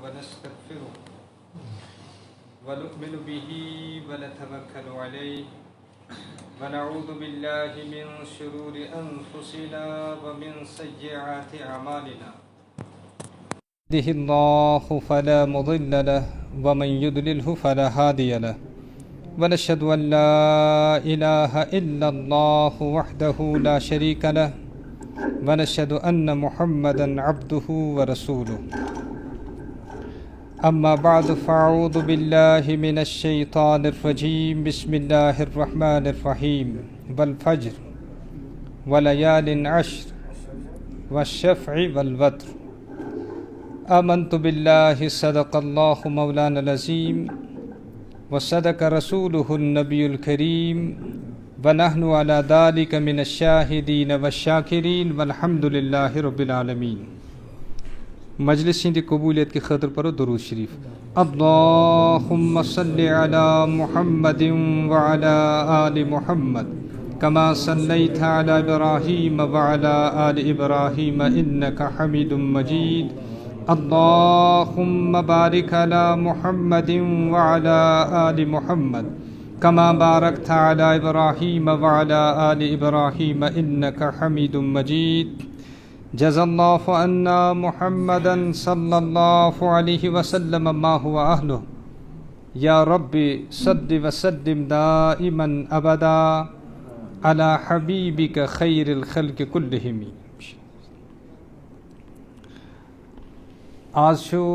ونستغفره ونؤمن به ونتوكل عليه ونعوذ بالله من شرور أنفسنا ومن سيئات أعمالنا يهده الله فلا مضل له ومن يضلله فلا هادي له ونشهد أن لا إله إلا الله وحده لا شريك له ونشهد أن محمدا عبده ورسوله أما بعد فأعوذ بالله من الشيطان الرجيم بسم الله الرحمن الرحيم والفجر وليال عشر والشفع والوتر آمنت بالله صدق الله مولانا العظيم وصدق رسوله النبي الكريم ونحن على ذلك من الشاهدين والشاكرين والحمد لله رب العالمين. مجلس ہندی قبولیت کی خاطر پڑھو درود شریف. اللهم صل على محمد وعلى آل محمد كما صليت على إبراهيم وعلى آل إبراهيم إنك حميد مجيد. اللهم بارك على محمد وعلى آل محمد كما باركت على إبراهيم وعلى آل إبراهيم إنك حميد مجيد. جزا الله عنا محمدا صلى الله عليه وسلم ما هو أهله. يا ربي صل وسلم دائما أبدا على حبيبك خير الخلق كلهم. آج شو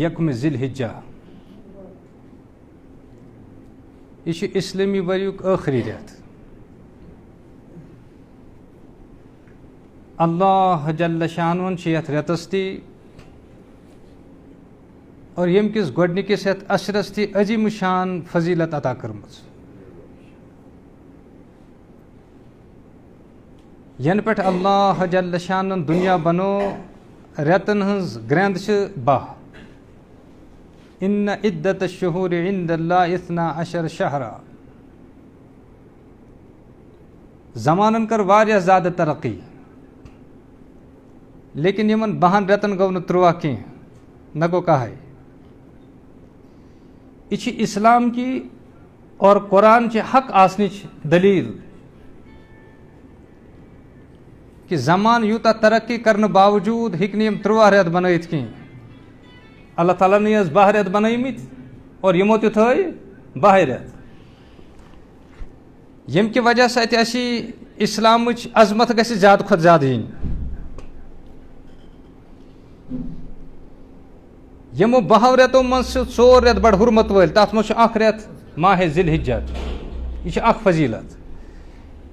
یکم ذی الحجہ، یہ اسلامی وریک آخری رٮ۪تھ. اللہ جل شانون چھِ یتھ رٮ۪تس تہِ اور ییٚمہِ کِس گۄڈنِکِس یتھ اشرس تہِ عظیٖم شان فضیلت عطا کٔرمٕژ. ینہٕ پٮ۪ٹھ اللہ جل شانن دُنیا بنو رٮ۪تن ہٕنٛز گرٛٮ۪نٛد چھِ 12. اِنَّ عِدَّتَ الشُّهُورِ عِنْدَ اللہِ 12 شہرا. زمانن کٔر واریاہ زیادٕ ترقی، لیکن یمن 12 رٮ۪تن گوٚو نہٕ 13 کینٛہہ، نہ گوٚو کہے. یہ چھِ اسلام کی اور قرآن چہِ حق آسنٕچ دلیٖل کہ زمان یوٗتاہ ترقی کرنہٕ باوجوٗد ہیٚکہِ نہٕ یِم 13 رٮ۪تھ بنٲیِتھ کینٛہہ. اللہ تعالیٰ نے ٲسۍ 12 رٮ۪تھ بنٲیمٕتۍ اور یِمو تہِ تھٲے 12 رٮ۪تھ، ییٚمہِ کہِ وجہ سۭتۍ اَسہِ اِسلامٕچ عظمت گژھِ زیادٕ کھۄتہٕ زیادٕ یِنۍ. یِمو 12 رٮ۪تو منٛز چھِ 4 رٮ۪تھ بڑٕ حُرمت وٲلۍ، تَتھ منٛز چھُ اکھ رٮ۪تھ ماہِ ذی الحجہ. یہِ چھِ اکھ فضیلت.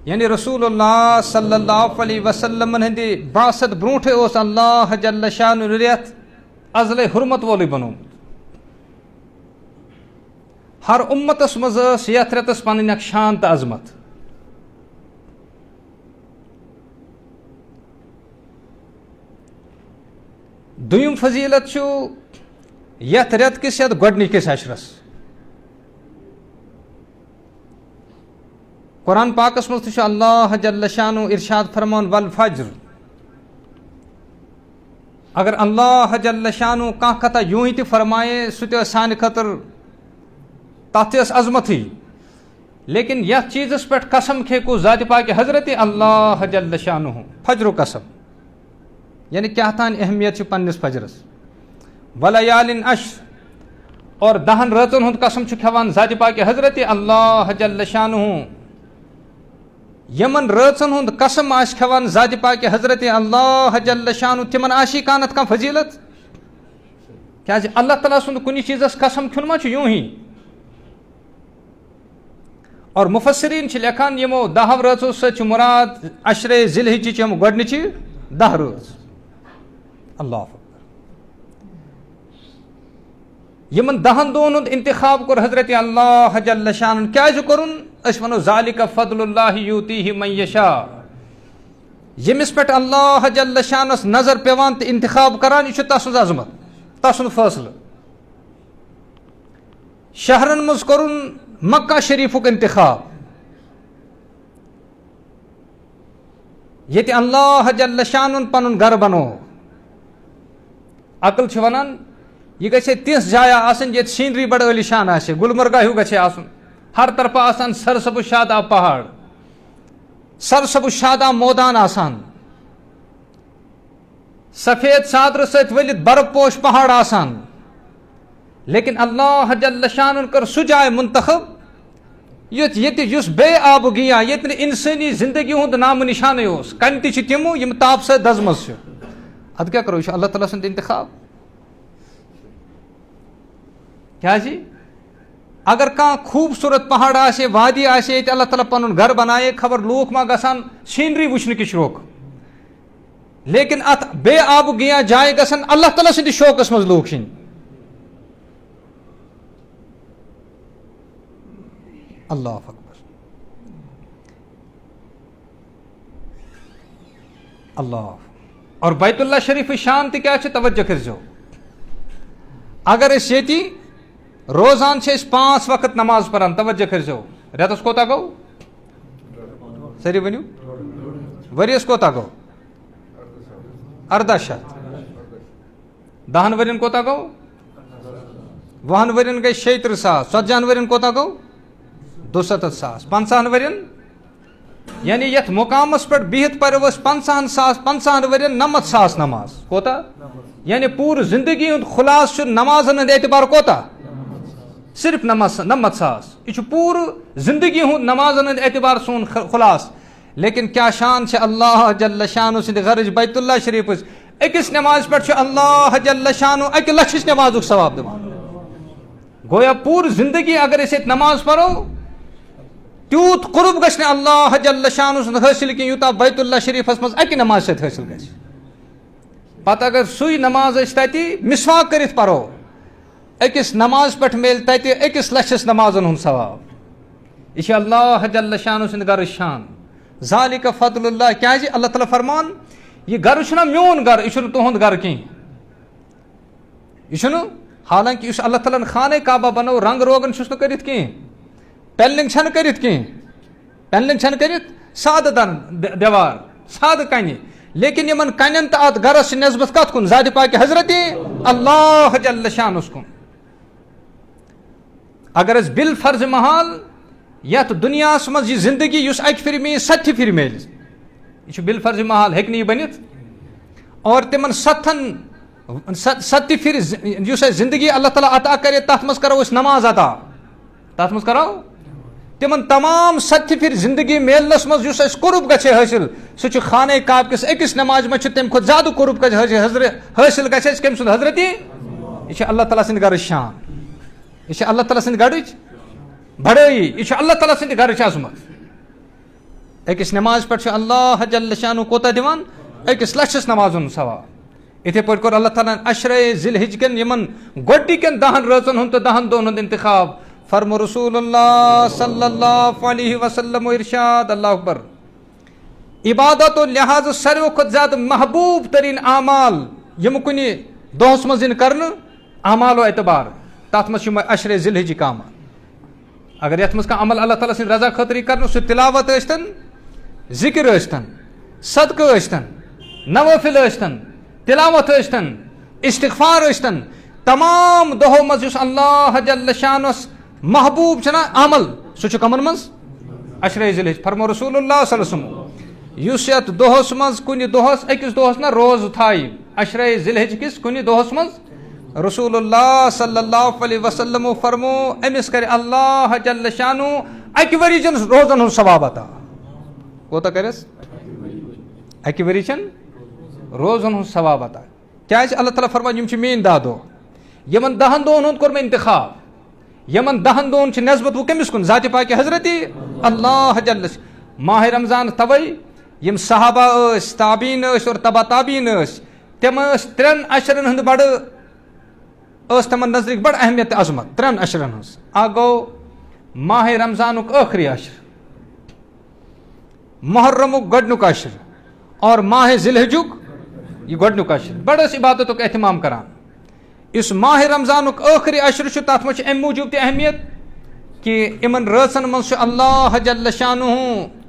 یعنی رسول اللہ صلی اللہ علیہ وسلم ہندِ بعثت برونٹھے اوس اللہ جل شانُ رٮ۪تھ ازلے حرمت وولٕے بنومُت. ہر اُمتس منٛز ٲس یتھ رٮ۪تس پنٕنۍ اکھ شان تہٕ عظمت. دوٚیِم فضیلت چھُ یتھ رٮ۪تہٕ کِس یتھ گۄڈنِکِس اشرس. قرآن پاکس منٛز تہِ چھُ اللہ جل شانُ ارشاد فرمان والفجر. اگر اللہ جل شانُ کانٛہہ کتھا یوٗں تہِ فرمایے سُہ تہِ ٲس سانہِ خٲطرٕ، تتھ تہِ ٲس عظمتٕے. لیکن یتھ چیٖزس پٮ۪ٹھ قسم کھیٚکو ذاتِ پاکہِ حضرت اللہ جل شانُ فجرُک قسم، یعنی کیٛاہ تام اہمیت چھِ پننِس فجرس. ولیالٍ عشر، اور 10 رٲژن ہُنٛد قسم چھُ کھٮ۪وان ذاتِ پاکہِ حضرت اللہ جل شانُ. یمن رٲژن ہُنٛد قسم آسہِ کھٮ۪وان ذاتِ پاکہِ حضرت اللہ جل شانُ، تِمن آسی کانٛہہ کانٛہہ فضیلت. کیٛازِ اللہ تعالیٰ سُنٛد کُنہِ چیٖزس قسم کھیوٚن ما چھُ یوٗں ہی. اور مفسریٖن چھِ لیکھان یِمو 10 رٲژو سۭتۍ چھُ مُراد عشرے ذی الحجٕچ یِم گۄڈنِچہِ 10 رٲژ. اللہ یمن 10 دۄہن ہُنٛد انتخاب کوٚر حضرت اللہ جل شانن. کیٛازِ کوٚرُن؟ أسۍ وَنو ذالِکَ فضل اللہ یوٗتیٖہِ من یشاء. ییٚمِس پٮ۪ٹھ اللہ جل شانس نظر پیوان تہٕ انتخاب کران، یہِ چھُ تسٕنٛز عظمت، تسُنٛد فٲصلہٕ. شہرن منٛز کوٚرُن مکہ شریٖفُک انتخاب، ییٚتہِ اللہ جل شانُن پنُن گرٕ بنوو. عقل چھ ونان یہ گژھِ تِژھ جایا آسن ییٚتہِ سیٖنری بڑٕ عٲلیشان آسہِ گلمرگہ ہیوٗ گژھِ آسُن ہر طرفہٕ آسان سرسبز شاداب پہاڑ سرسبز شاداب مٲدان آسان سفید چادرٕ سۭتۍ ؤلِتھ برف پوش پہاڑ آسان لیکن اللہ جل شانن کٔر سُہ جاے منتخب ییٚتہِ یُس بے آبہٕ گیا ییٚتہِ نہٕ اِنسٲنی زندگی ہُنٛد نامہٕ نِشانٕے اوس کنہِ تہِ چھِ تِمہٕ یِم تاپہٕ سۭتۍ دزمژٕ چھِ ادٕ کیٛاہ کرو یہِ چھُ اللہ تعالیٰ سُنٛد انتخاب کیٛازِ اگر کانٛہہ خوٗبصوٗرت پہاڑ آسہِ وادی آسہِ ییٚتہِ اللہ تعالیٰ پنُن گرٕ بنایے خبر لوٗکھ ما گژھان سیٖنری وٕچھنہٕ کہِ شوقہٕ لیکن اتھ بے آبہٕ گیا جایہِ گژھن اللہ تعالیٰ سٕنٛدِس شوقس منٛز لوٗکھ یِنۍ اللہ اکبر اللہ اور بیت اللہ شریف شان تہِ کیٛاہ چھِ توجہ کٔرۍزیو اگر أسۍ ییٚتہِ روزان چھِ أسۍ 5 وقت نماز پران توجہ کٔرۍزیو رٮ۪تس کوتاہ گوٚو سٲری ؤنِو ؤرِیس کوتاہ گوٚو 1800 10 ؤرین کوتاہ گوٚو 20 ؤرین گٔے 36,000 40 ؤرین کوتاہ گوٚو 67,000 50 ؤرین یعنی یتھ مقامس پٮ۪ٹھ بِہِتھ پرو أسۍ 50 ؤرین 90,000 نماز کوتاہ یعنی پوٗرٕ زندگی ہُنٛد خُلاصہٕ چھُ نمازن ہُنٛد اعتبار کوتاہ صرف 90,000 یہ چھُ پوٗرٕ زندگی ہُنٛد نمازن ہُنٛد اعتبار سون خُلاصہٕ لیکن کیٛاہ شان چھِ اللہ جل شانو سٕنٛدِ غرٕچ بیت اللہ شریٖفٕچ أکِس نمازِ پٮ۪ٹھ چھُ اللہ جل شانو 1 لَچھٕچ نمازُک ثواب دِوان گویا پوٗرٕ زندگی اگر أسۍ ییٚتہِ نماز پرو تیوٗت قرب گژھِ نہٕ اللہ جل شانو سُنٛد حٲصِل کینٛہہ یوٗتاہ بیت اللہ شریٖفس منٛز 1 نمازِ سۭتۍ حٲصِل گژھِ پتہٕ اگر سُے نماز أسۍ تتہِ مسواک کٔرِتھ پرو أکِس نماز پٮ۪ٹھ میلہِ تتہِ 1 لَچھَس نمازن ہُنٛد ثواب یہِ چھِ اللہ جل شانو سٕنٛدِ گرٕچ شان ذالِکَ فضل اللہ کیٛازِ اللہ تعالیٰ فرمان یہِ گرٕ چھُنہ میون گرٕ یہِ چھُنہٕ تُہُنٛد گرٕ کینٛہہ یہِ چھُنہٕ حالانکہِ یُس اللہ تعالیٰ ہن خانے کعبہ بنوو رنٛگ روگن چھُس نہٕ کٔرِتھ کینٛہہ پینلنگ چھنہٕ کٔرِتھ کینٛہہ پینلنگ چھنہٕ کٔرِتھ سادٕ دیوار سادٕ کنہِ لیکن یِمن کنٮ۪ن تہٕ اتھ گرس چھِ نسبت کتھ کُن ذاتِ پاکہِ حضرت اللہ جل شانس کُن اگر أسۍ بِل فرض محال یتھ دُنیاہس منٛز یہِ زندگی یُس 1 پھِرِ میلہِ 7 پھِرِ میلہِ یہِ چھُ بِل فرض محال ہیٚکہِ نہٕ یہِ بٔنِتھ اور تِمن 7 پھِرِ یُس اَسہِ زندگی اللہ تعالیٰ عطا کرے تتھ منٛز کرو أسۍ نماز عطا تتھ منٛز کرو تِمن تمام 7 پھِرِ زندگی میلنس منٛز یُس اَسہِ قرب گژھِ حٲصِل سُہ چھُ خانے کعبہ کِس أکِس نمازِ منٛز چھُ تمہِ کھۄتہٕ زیادٕ قرب حٲصِل گژھِ اَسہِ کٔمۍ سُنٛد حضرت یہِ چھِ اللہ تعالیٰ سٕنٛدِ گرٕچ شان یہِ چھِ اللہ تعالیٰ سٕنٛدِ گرٕچ بڑٲیی یہِ چھُ اللہ تعالیٰ سٕنٛدِ گرٕچ عظمت أکِس نمازِ پٮ۪ٹھ چھُ اللہ جل شانو کوتاہ دِوان 1 لَچھَس نمازن ہُنٛد ثواب یِتھے پٲٹھۍ کوٚر اللہ تعالیٰ ہن عشرے ذی الحج کٮ۪ن یِمن گۄڈنِکٮ۪ن 10 رٲژن ہُنٛد تہٕ 10 دۄہن ہُنٛد انتخاب فرمو رسول اللہ صلی اللہ علیہ وسلم ارشاد اللہ اکبر عبادتو لحاظ ساروٕے کھۄتہٕ زیادٕ محبوٗب تریٖن اعمال یِم کُنہِ دۄہس منٛز یِن کرنہٕ اعمالو اعتبار تتھ منٛز چھِ یِمے عشرے ذی الحجٕکۍ اعمال اگر یتھ منٛز کانٛہہ عمل اللہ تعالیٰ سٕنٛدِ رضا خٲطرٕ یی کرنہٕ سُہ تِلاوت ٲسۍتن ذِکر ٲسۍتن صدقہٕ ٲسۍتن نوٲفِل ٲسۍتن تِلاوت ٲسۍتن استغفار ٲسۍتن تمام دۄہو منٛز یُس اللہ جل شانس محبوٗب چھُنہ عمل سُہ چھُ کمن منٛز عشرے ذی الحج فرمو رسول اللہ صلی اللہ علیہ وسلم یُس یتھ دۄہس منٛز کُنہِ دۄہس أکِس دۄہس نہ روزٕ تھایہِ عشرے ذی الحج کِس کُنہِ دۄہس منٛز رسول اللہ صلی اللہ علیہ وسلمو فرمو أمِس کرِ اللہ جل شانو 1 ؤری چٮ۪ن روزن ہُنٛد ثواب عطا کوتاہ کرٮ۪س 1 ؤری چٮ۪ن روزن ہُنٛد ثواب عطا کیٛازِ اللہ تعالیٰ فرمان یِم چھِ میٲنۍ 10 دۄہ یِمن 10 دۄہن ہُنٛد کوٚر مےٚ انتخاب یِمن 10 دۄہن چھِ نسبت وۄنۍ کٔمِس کُن ذاتِ پاکہِ حضرت اللہ جل ماہِ رمضان توے یِم صحابہ ٲسۍ تابعیٖن ٲسۍ اور تبا تابعیٖن ٲسۍ تِم ٲسۍ 3 عشرن ہٕنٛدۍ بڑٕ ٲس تِمن نظرِک بڑٕ اہمیت تہٕ عظمت 3 عشرن ہٕنٛز اکھ گوٚو ماہِ رمضانُک ٲخری عشر محرمُک گۄڈنیُک عشر اور ماہِ ذی الحجُک یہِ گۄڈنیُک عشر بڑٕ ٲسۍ عبادتُک احتمام کران یُس ماہِ رمضانُک ٲخری عشر چھُ تتھ منٛز چھِ امہِ موٗجوٗب تہِ اہمیت کہِ یِمن رٲژن منٛز چھُ اللہ جل شانہ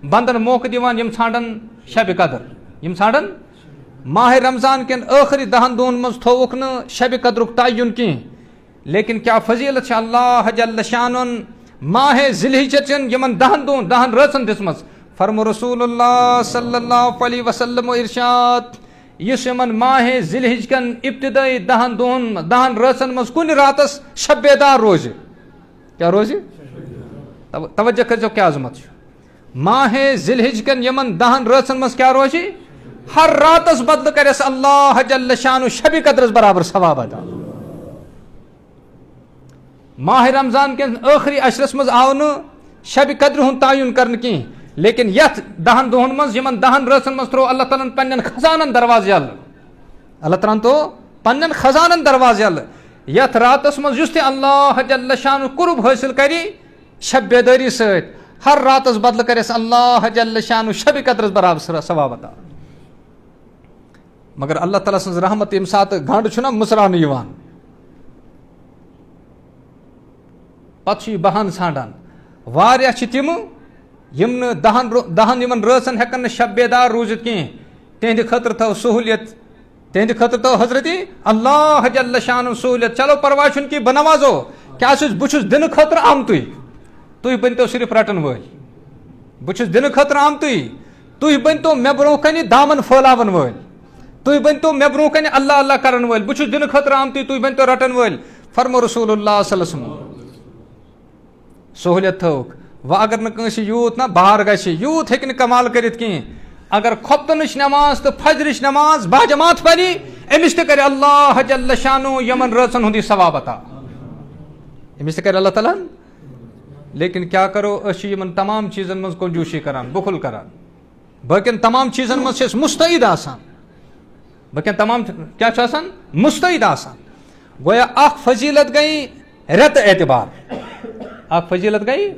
بنٛدن موقعہٕ دِوان یِم ژھانڈن شبِ قدر یِم ژھانڈن ماہ رمضان کن آخری 10 دۄہن منٛز تھووُکھ نہٕ شبِ قدرُک تعین کینٛہہ لیکن کیا فضیلت چھِ اللہ جل شانن ماہ ذِالحجہ چن یمن 10 دۄہن 10 رٲژن دِژمٕژ فرمو رسول اللہ صلی اللہ علیہ وسلم ارشاد یُس یمن ماہ ذِالحجہ کٮ۪ن ابتدائی 10 دۄہن 10 رٲژن منٛز کُنہِ راتس شب بیدار روزِ کیا روزِ توجہ کٔرزیو کیا عظمت چھُ ماہ ذِالحجہ کٮ۪ن یمن 10 رٲژن منٛز کیا روزِ ہر راتس بدلہٕ کرٮ۪س اللہ جل شانُ شبِ قدرس برابر ثواب ادا ماہ رمضان کٮ۪ن ٲخری اشرس منٛز آو نہٕ شبِ قدرِ ہُنٛد تعین کرنہٕ کینٛہہ لیکن یتھ 10 دۄہن منٛز یمن 10 رٲژن منٛز ترٛوو اللہ تعالیٰ ہن پننٮ۪ن خزانن دروازٕ یلہٕ اللہ تعالیٰ ہن تھوو پننٮ۪ن خزانن دروازٕ یلہٕ یتھ راتس منٛز یُس تہِ اللہ جل شانُ قرب حٲصِل کرِ شب بیدٲری سۭتۍ ہر راتس بدلہٕ کرٮ۪س اللہ جل شانُ شبِ قدرس برابر ثواب ادا مگر اللہ تعالیٰ سٕنٛز رحمت ییٚمہِ ساتہٕ گنٛڈ چھُنہ مٕژراونہٕ یِوان پتہٕ چھُ یہِ بہانہٕ ژھانڈان واریاہ چھِ تِم یِم نہٕ 10 یِمن رٲژن ہٮ۪کن نہٕ شب بیدار روٗزِتھ کینٛہہ تِہنٛدِ خٲطرٕ تھٲو سہوٗلیت تِہنٛدِ خٲطرٕ تھٲو حضرتِ اللہ جل شانُن سہوٗلیت چلو پرواے چھُنہٕ کینٛہہ بہٕ نوازو کیٛاہ چھُس بہٕ چھُس دِنہٕ خٲطرٕ آمتُے تُہۍ بٔنۍتو صرف رٹن وٲلۍ بہٕ چھُس دِنہٕ خٲطرٕ آمتُے تُہۍ بٔنۍتو مےٚ برونٛہہ کنہِ دامن پھٲلاون وٲلۍ تُہۍ بٔنۍتو مےٚ برونٛہہ کنہِ اللہ اللہ کرن وٲلۍ بہٕ چھُس دِنہٕ خٲطرٕ آمتُے تُہۍ بٔنۍتو رٹن وٲلۍ فرمو رسول اللہ صلی اللہ علیہ وسلم سہوٗلیت تھٲوٕکھ وۄنۍ اگر نہٕ کٲنٛسہِ یوٗت نہ بہار گژھِ یوٗت ہیٚکہِ نہٕ کمال کٔرِتھ کینٛہہ اگر خۄفتنٕچ نٮ۪ماز تہٕ فجرٕچ نٮ۪ماز باجماعت پرِ أمِس تہِ کرِ اللہ جل شانُ یمن رٲژن ہُنٛد یہِ ثواب عطا أمِس تہِ کرِ اللہ تعالیٰ ہن لیکن کیا کرو أسۍ چھِ یِمن تمام چیٖزن منٛز کنجوٗسی کران بخل کران باقین تمام چیٖزن منٛز چھِ أسۍ مستعد آسان باقین تمام کیا چھُ آسان مستعد آسان گویا اکھ فضیلت گٔے رٮ۪تہٕ اعتبار اکھ فضیلت گٔے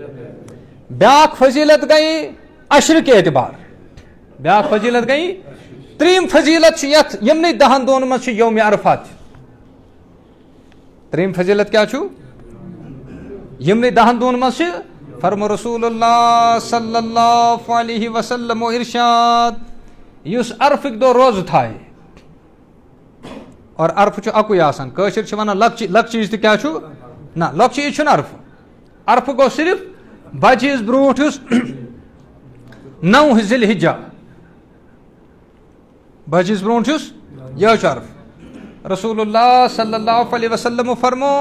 بیاکھ فضیلت گٔے اشرٕکہِ اعتبار بیاکھ فضیلت گٔے ترٛیِم فضیلت چھِ یتھ یِمنٕے 10 دۄہن منٛز چھُ یومِ عرفات ترٛیِم فضیلت کیا چھُ یِمنٕے 10 دۄہن منٛز چھِ فرمو رسول اللہ صلی اللہ علیہ وسلم ارشاد یُس عرفٕکۍ دۄہ روزٕ تھایہِ اور عرفہٕ چھُ اکُے آسان کٲشِر چھِ ونان لۄکچہِ عیٖز تہِ کیاہ چھُ نہ لۄکچہِ عیٖز چھُنہٕ عرفہٕ عرفہٕ گوٚو صرف بجہِ عیٖز برونٛٹھ یُس 9 ذِالحجہ بجہِ عیٖز برونٛٹھ یُس یہِ چھُ عرفہٕ رسول اللہ صلی اللہ علیہ وسلم فرمو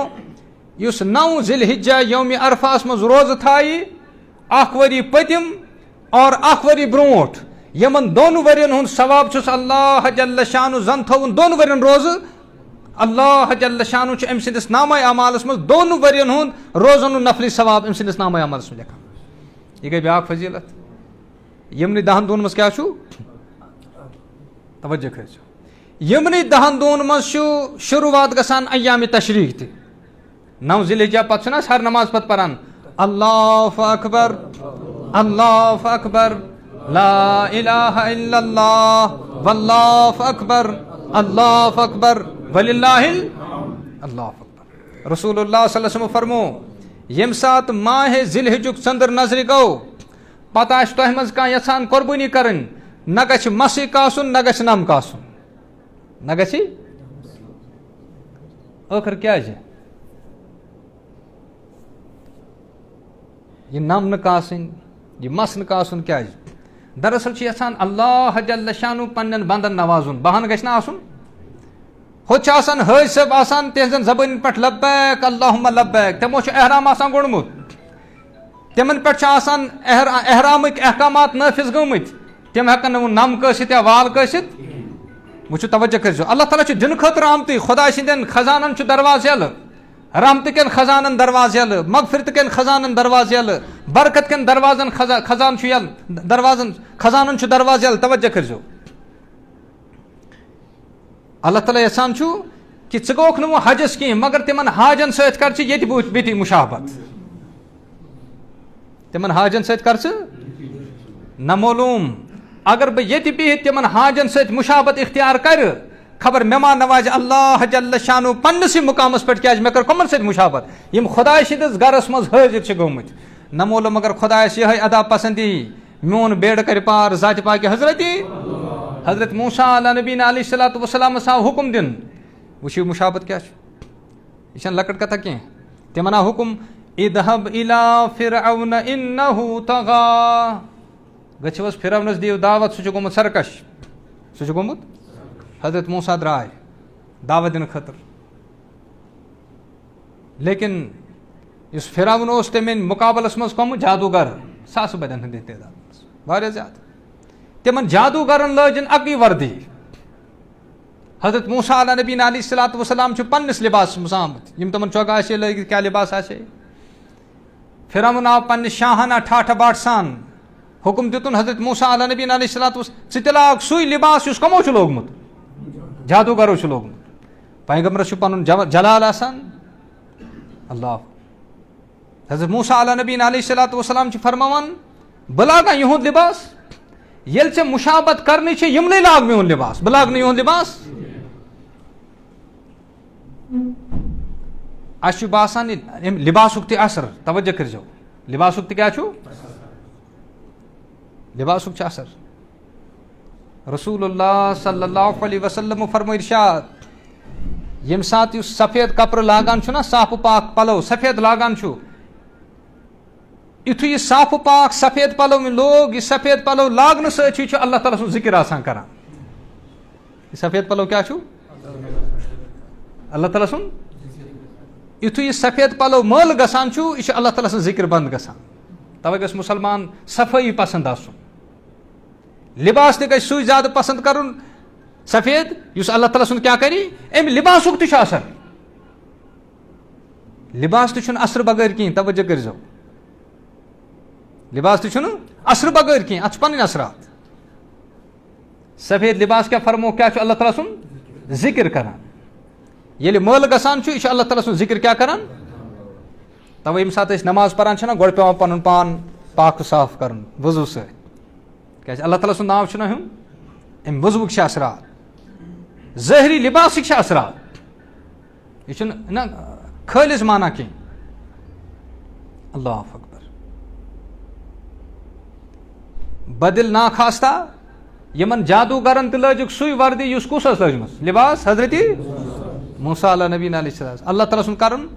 یُس 9 ذِالحجہ یومِ عرفاہس منٛز روزٕ تھایہِ 1 ؤری پٔتِم اور 1 ؤری برونٛٹھ یمن 2 ؤرین ہُنٛد ثواب چھُس اللہ جل شانُ زن تھووُن 2 ؤرین روزٕ اللہ جل شانُ چھُ أمۍ سٕنٛدِس نامہ اعمالس منٛز 2 ؤرین ہُنٛد روزن ہُنٛد نفلی ثواب أمۍ سٕنٛدِس نامہ اعمالس منٛز لیکھان یہِ گٔے بیاکھ فضیلت یِمنٕے 10 دۄہن منٛز کیاہ چھُ توجہ کٔرزیو یِمنٕے 10 دۄہن منٛز چھُ شروعات گژھان ایامِ تشریٖق تہِ 9 ذِالحجہ پتہٕ چھُنہ أسۍ ہر نماز پتہٕ پران اللہ اکبر اللہ اکبر لا الہ الا اللہ واللہ اکبر اللہ اکبر وللہ اللہ اکبر رسول اللہ صلی اللہ علیہ وسلم فرمو ییٚمہِ ساتہٕ ماہ ذِالحجُک ژٔنٛدٕر نظرِ گوٚو پتہٕ آسہِ تۄہہِ منٛز کانٛہہ یژھان قۄربٲنی کرٕنۍ نہ گژھِ مسٕے کاسُن نہ گژھِ نم کاسُن نہ گژھِ ٲخر کیازِ یہِ نم نہٕ کاسٕنۍ یہِ مس نہٕ کاسُن کیازِ دراصل چھِ یژھان اللہ جل شانُ پننٮ۪ن بنٛدن نوازُن بہانہٕ گژھِ نہ آسُن ہوٚتہِ چھِ آسان حٲجۍ صٲب آسان تِہنٛزن زبٲنٮ۪ن پٮ۪ٹھ لبیک اللہُمہ لبیک تِمو چھُ احرام آسان گوٚنڈمُت تِمن پٮ۪ٹھ چھِ آسان احرامٕکۍ احکامات نٲفِظ گٔمٕتۍ تِم ہٮ۪کن نہٕ وۄنۍ نم کٲسِتھ یا وال کٲسِتھ وٕچھِو توجہ کٔرزیو اللہ تعالیٰ چھُ دِنہٕ خٲطرٕ آمتٕے خۄداے سٕنٛدٮ۪ن خزانن چھُ دروازٕ یلہٕ رحمتہٕ کٮ۪ن خزانن دروازٕ یلہٕ مغفرتہٕ کٮ۪ن خزانن دروازٕ یلہٕ برکت کٮ۪ن دروازن خزانہٕ چھُ یلہٕ خزانن چھُ دروازٕ یلہٕ توجہ کٔرزیو اللہ تعالیٰ یژھان چھُ کہِ ژٕ گوٚوکھ نہٕ وۄنۍ حجس کینٛہہ مگر تِمن حاجن سۭتۍ کر ژٕ ییٚتہِ بٕتھِ مُشابت تِمن حاجن سۭتۍ کر ژٕ نہ معلوٗم اگر بہٕ ییٚتہِ بِہِتھ تِمن حاجن سۭتۍ مُشابت اختیار کرٕ خبر مےٚ ما نوازِ اللہ جل شانُ پننسٕے مُقامس پٮ۪ٹھ کیازِ مےٚ کٔر کٕمن سۭتۍ مُشابت یِم خۄداے سٕنٛدِس گرس منٛز حٲضِر چھِ گٔمٕتۍ نہ معلوٗم اگر خۄدایس یِہے ادا پسندی میون بیڑٕ کرِ پار ذاتِ پاکہِ حضرتِ حضرت موسیٰ علیہ نبی علیہ الصلوۃ والسلام آو حکم دن وچھو مشابت کیا یہ لکٹ کتھا کی تمن آو حکم اذهب الى فرعون انه طغى گچھوس فرعونس دیو دعوت سہ گومت سرکش سہ گومت حضرت موسیٰ درائے دعوت دن خاطر لیکن اس فرعون اس تمن مقابلس مز کم جادوگر ساس بدن ہند تعداد واریاہ زیادہ تمن جادوگرن لاجن اکی وردی حضرت موسیٰ علیہ نبی علیہ الصلوۃ والسلام پنس لباس مز آمت یم تمن چوگا آسے لگت کیا لباس آسے فرعون آو پنس شاہانہ ٹھاٹھ باٹ سان حکم دتن حضرت موسیٰ علیہ نبی علیہ الصلوۃ والسلام ژٕ تہِ لاگ سُے لباس یُس کمو لوگمت جادوگرو لوگمت پیغمبرس پن جلال آسان اللہ حضرت موسیٰ علیہ نبی علیہ الصلوۃ والسلام فرماوان بہ لاگا یہند لباس یل ژے مشابت کرنی یمنے لاگ میون لباس بہ لاگ یہند لباس اس باسان لباسک تہ اثر توجہ کرزو لباسک تہ کیا لباسک اثر رسول اللہ صلی اللہ علیہ وسلم فرمو ارشاد یم سات سفید کپر لاگان نا صاف پاک پلو سفید لاگان یتھے یہ صاف پاک سفید پلو میں لوگ یہ سفید پلو لاگن سی اللہ تعالیٰ سن ذکر آسان کران یہ سفید پلو کیا اللہ تعالیٰ سن یتھے یہ سفید پلو مل گسان یہ اللہ تعالیٰ سن ذکر بند گسان توے گژھِ مسلمان صفائی پسند آسن لباس تہ گژھِ سُے زیادہ پسند کرن سفید یس اللہ تعالیٰ سن کیا کری ام لباسک تہ اثر لباس تہ اثر بغیر کہیں توجہ کرزو لباس تہ اثر بغیر کہیں ات پن اثرات سفید لباس کیا فرمو کیا اللہ تعالیٰ سن ذکر کران یل مل گسان یہ اللہ تعالیٰ سن ذکر کیا کران توے یم سات نماز پران چھنا گۄڈٕ پیوان پنن پان پاک صاف کرن وضو سۭتۍ کیازِ اللہ تعالیٰ سُنٛد ناو چھُنہ ہیوٚن امہِ وضوُک چھِ اثرات ظٲہری لباسٕکۍ چھِ اثرات یہ چھُنہٕ نہ خٲلِص مانا کینٛہہ اللہ اکبر بدل ناخواستہ یمن جادوگرن تہ لٲجِکھ سُے وردی یُس کُس ٲس لٲجمٕژ لباس حضرت موسیٰ علیہ نبی علیہ السلام اللہ تعالیٰ سُنٛد کرُن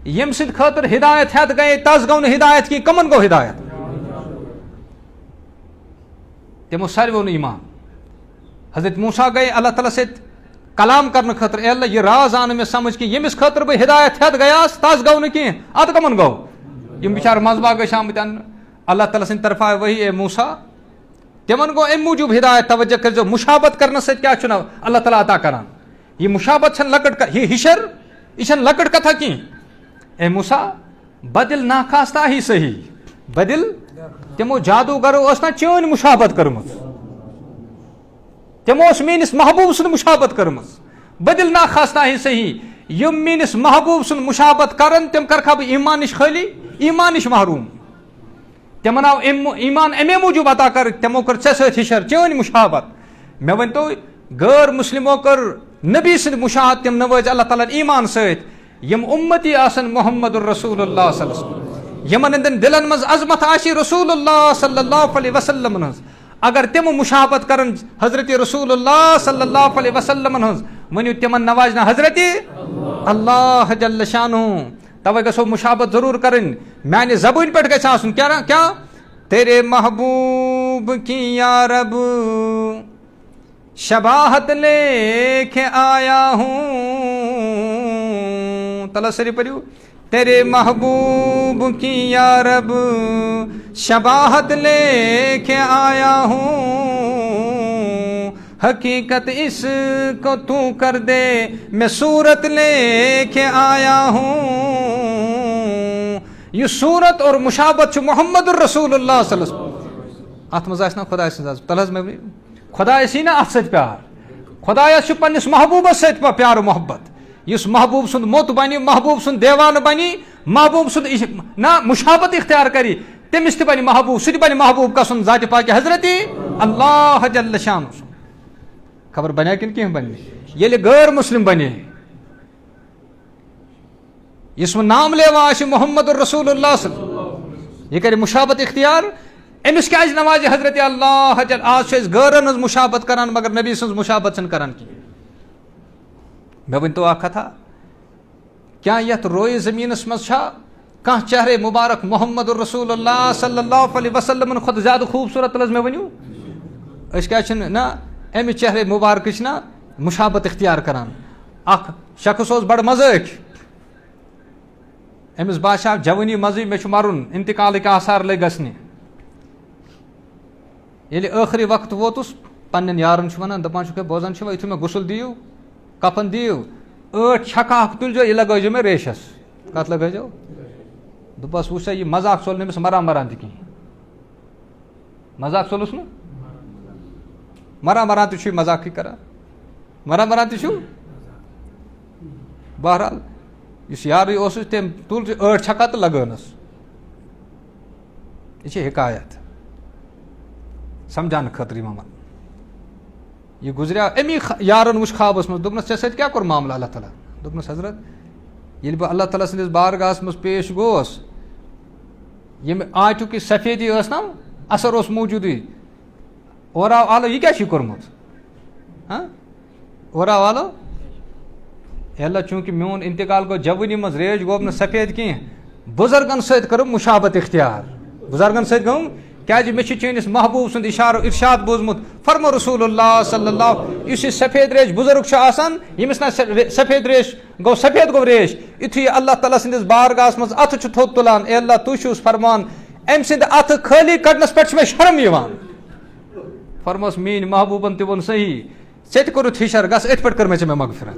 یم سد خاطر ہدایت ہتھ گئے تس گو ہدایت کی کمن گو ہدایت تمو سارویو ایمان حضرت موسیٰ گئے اللہ تعالیٰ ست کلام کرنے خاطر اے اللہ یہ راز آن میں سمجھ کہ یمس خاطر بہ ہدایت ہتھ گیاس تس گو کی ات کمن گو یم بچار مذبا گئی آمت اللہ تعالیٰ سند طرف آئے وہی اے موسیٰ تمن گو ام موجوب ہدایت توجہ کرزو مشابت کرنے ست کیا چھنا اللہ تعالیٰ عطا کران یہ مشابت چھن لکٹ یہ ہشر یہ چھن لکٹ کتھا کی اے موسیٰ بدل ناخواستہ ہی صحیح بدل تمو جادوگرو اس نا چون مشابت کرمت تمو اس مینس محبوب سن مشابت کرمت بدل ناخواستہ ہی صحیح یم مینس محبوب سن مشابت کرن تم کرکھا بہ ایمان نش خالی ایمان نش محروم تمن آو ایمان امے موجوب عطا کر تمو کر ژے سۭتۍ ہشر چون مشابت مے ون تو غیر مسلمو کر نبی سند مشاہد تم نوٲج اللہ تعالیٰ ایمان سۭتۍ یم امتی آسن محمد الرسول اللہ صلی اللہ علیہ وسلم یمن ہندن دلن مز عظمت آسی رسول اللہ صلی اللہ علیہ وسلم ہنز اگر تم مشابت کرن حضرت رسول اللہ صلی اللہ علیہ وسلم ہنز ونیو تمن نوازنا حضرت اللہ جل شانہ توے گژھو مشابت ضرور کرن میانہ زبان پہ گژھِ آسن کیا تیرے محبوب کی یا رب شباہت لے کے آیا ہوں تلسری پڑھیو تیرے محبوب کی یا رب شباہت لے کے آیا ہوں حقیقت اس کو تو کر دے میں صورت لے کے آیا ہوں یہ صورت اور مشابت محمد الرسول اللہ صلی اللہ علیہ وسلم ات مز آسنا خدا سن تلحظ میں خدا سی نا ات ست پیار خدایس پنس محبوبس ست پیار و محبت اس محبوب سند موت بنی محبوب سند دیوان بنی محبوب سند نا مشابت اختیار کری تمس تہ بنی محبوب سہ بنی محبوب کا سن ذات پاک حضرت اللہ جل شان خبر بنیا کن کہیں بنی یل غیر مسلم بنے اس میں نام لیوا آش محمد الرسول اللہ صلی اللہ علیہ وسلم یہ کرے مشابت اختیار امس کیا نماز حضرت اللہ جل آج غیرن ہز مشابت کران مگر نبی سن مشابت چھن کران کی. مے ون تو اکھ کتھا کیا یت روئے زمینس مز چھا کان چہرے مبارک محمد رسول اللہ صلی اللہ علیہ وسلم کھت زیادہ خوبصورت لز مے ونیو اس کیا چھن نا امس چہرے مبارک نا مشابت اختیار کران. اخ شخص اوس بڑ مزاق امس بادشاہ جوانی مزی مے چھ مرن انتقالک آثار لگ گژھنہِ ییٚلہِ ٲخری وقت ووتُس پننٮ۪ن یارن چھُ ونان دپان چھُکھ بوزان چھِوا یِتھُے مےٚ غسل دِیِو کفن دِیِو 8 چھکا اکھ تُلزیو یہِ لگٲیزیو مےٚ ریشس. کتھ لگٲیزیو؟ دوٚپس وٕچھ سا یہِ مزاق ژول نہٕ أمِس مران تہِ کِہیٖنۍ. مزاق ژولُس نہٕ مران تہِ چھُ یہِ مزاقٕے کران مران تہِ چھُ. بہرحال یُس یارٕے اوسُس تٔمۍ تُل 8 چھکا تہٕ لگٲونس. یہِ چھِ حکایت سمجھانے خاطر یِمن یہ گزریو امی یارن وچھ خوابس مز دوپنس ژےٚ سۭتۍ کیٛاہ کوٚر معاملہٕ اللہ تعالیٰ. دوپنس حضرت ییٚلہِ بہٕ اللہ تعالیٰ سٕنٛدِس بارگاہس منٛز پیش گوس ییٚمہِ آنٛچُک یہِ سفیدی ٲس نا اثر اوس موٗجوٗدٕے اورا والو یہِ کیٛاہ چھُے کوٚرمُت اورا والو اللہ چوٗنٛکہِ میون انتقال گوٚو جوٲنی منٛز ریش گوٚو نہٕ سفید کینٛہہ بُزرگن سۭتۍ کٔرٕم مُشابت اختیار. بُزرگن سۭتۍ گوٚوُم کیازِ مےٚ چھُ چٲنِس محبوٗب سُنٛد ارشاد بوٗزمُت فرمو رسول اللہ صلی اللہ یُس یہِ سفید ریش بُزرگ چھُ آسان ییٚمِس نا سفید ریش گوٚو سفید گوٚو ریش یُتھُے یہِ اللہ تعالیٰ سٕنٛدِس بارگاہس منٛز اَتھٕ چھُ تھوٚد تُلان اے اللہ تُہۍ چھُس فرمان أمۍ سٕنٛدِ اَتھٕ خٲلی کڑنس پٮ۪ٹھ چھِ مےٚ شرم یِوان. فرموس میٲنۍ محبوٗبن تہِ ووٚن صحیح ژےٚ تہِ کوٚرُتھ ہِشر گژھ أتھۍ پٮ۪ٹھ کٔر مےٚ ژےٚ مےٚ مغفرت.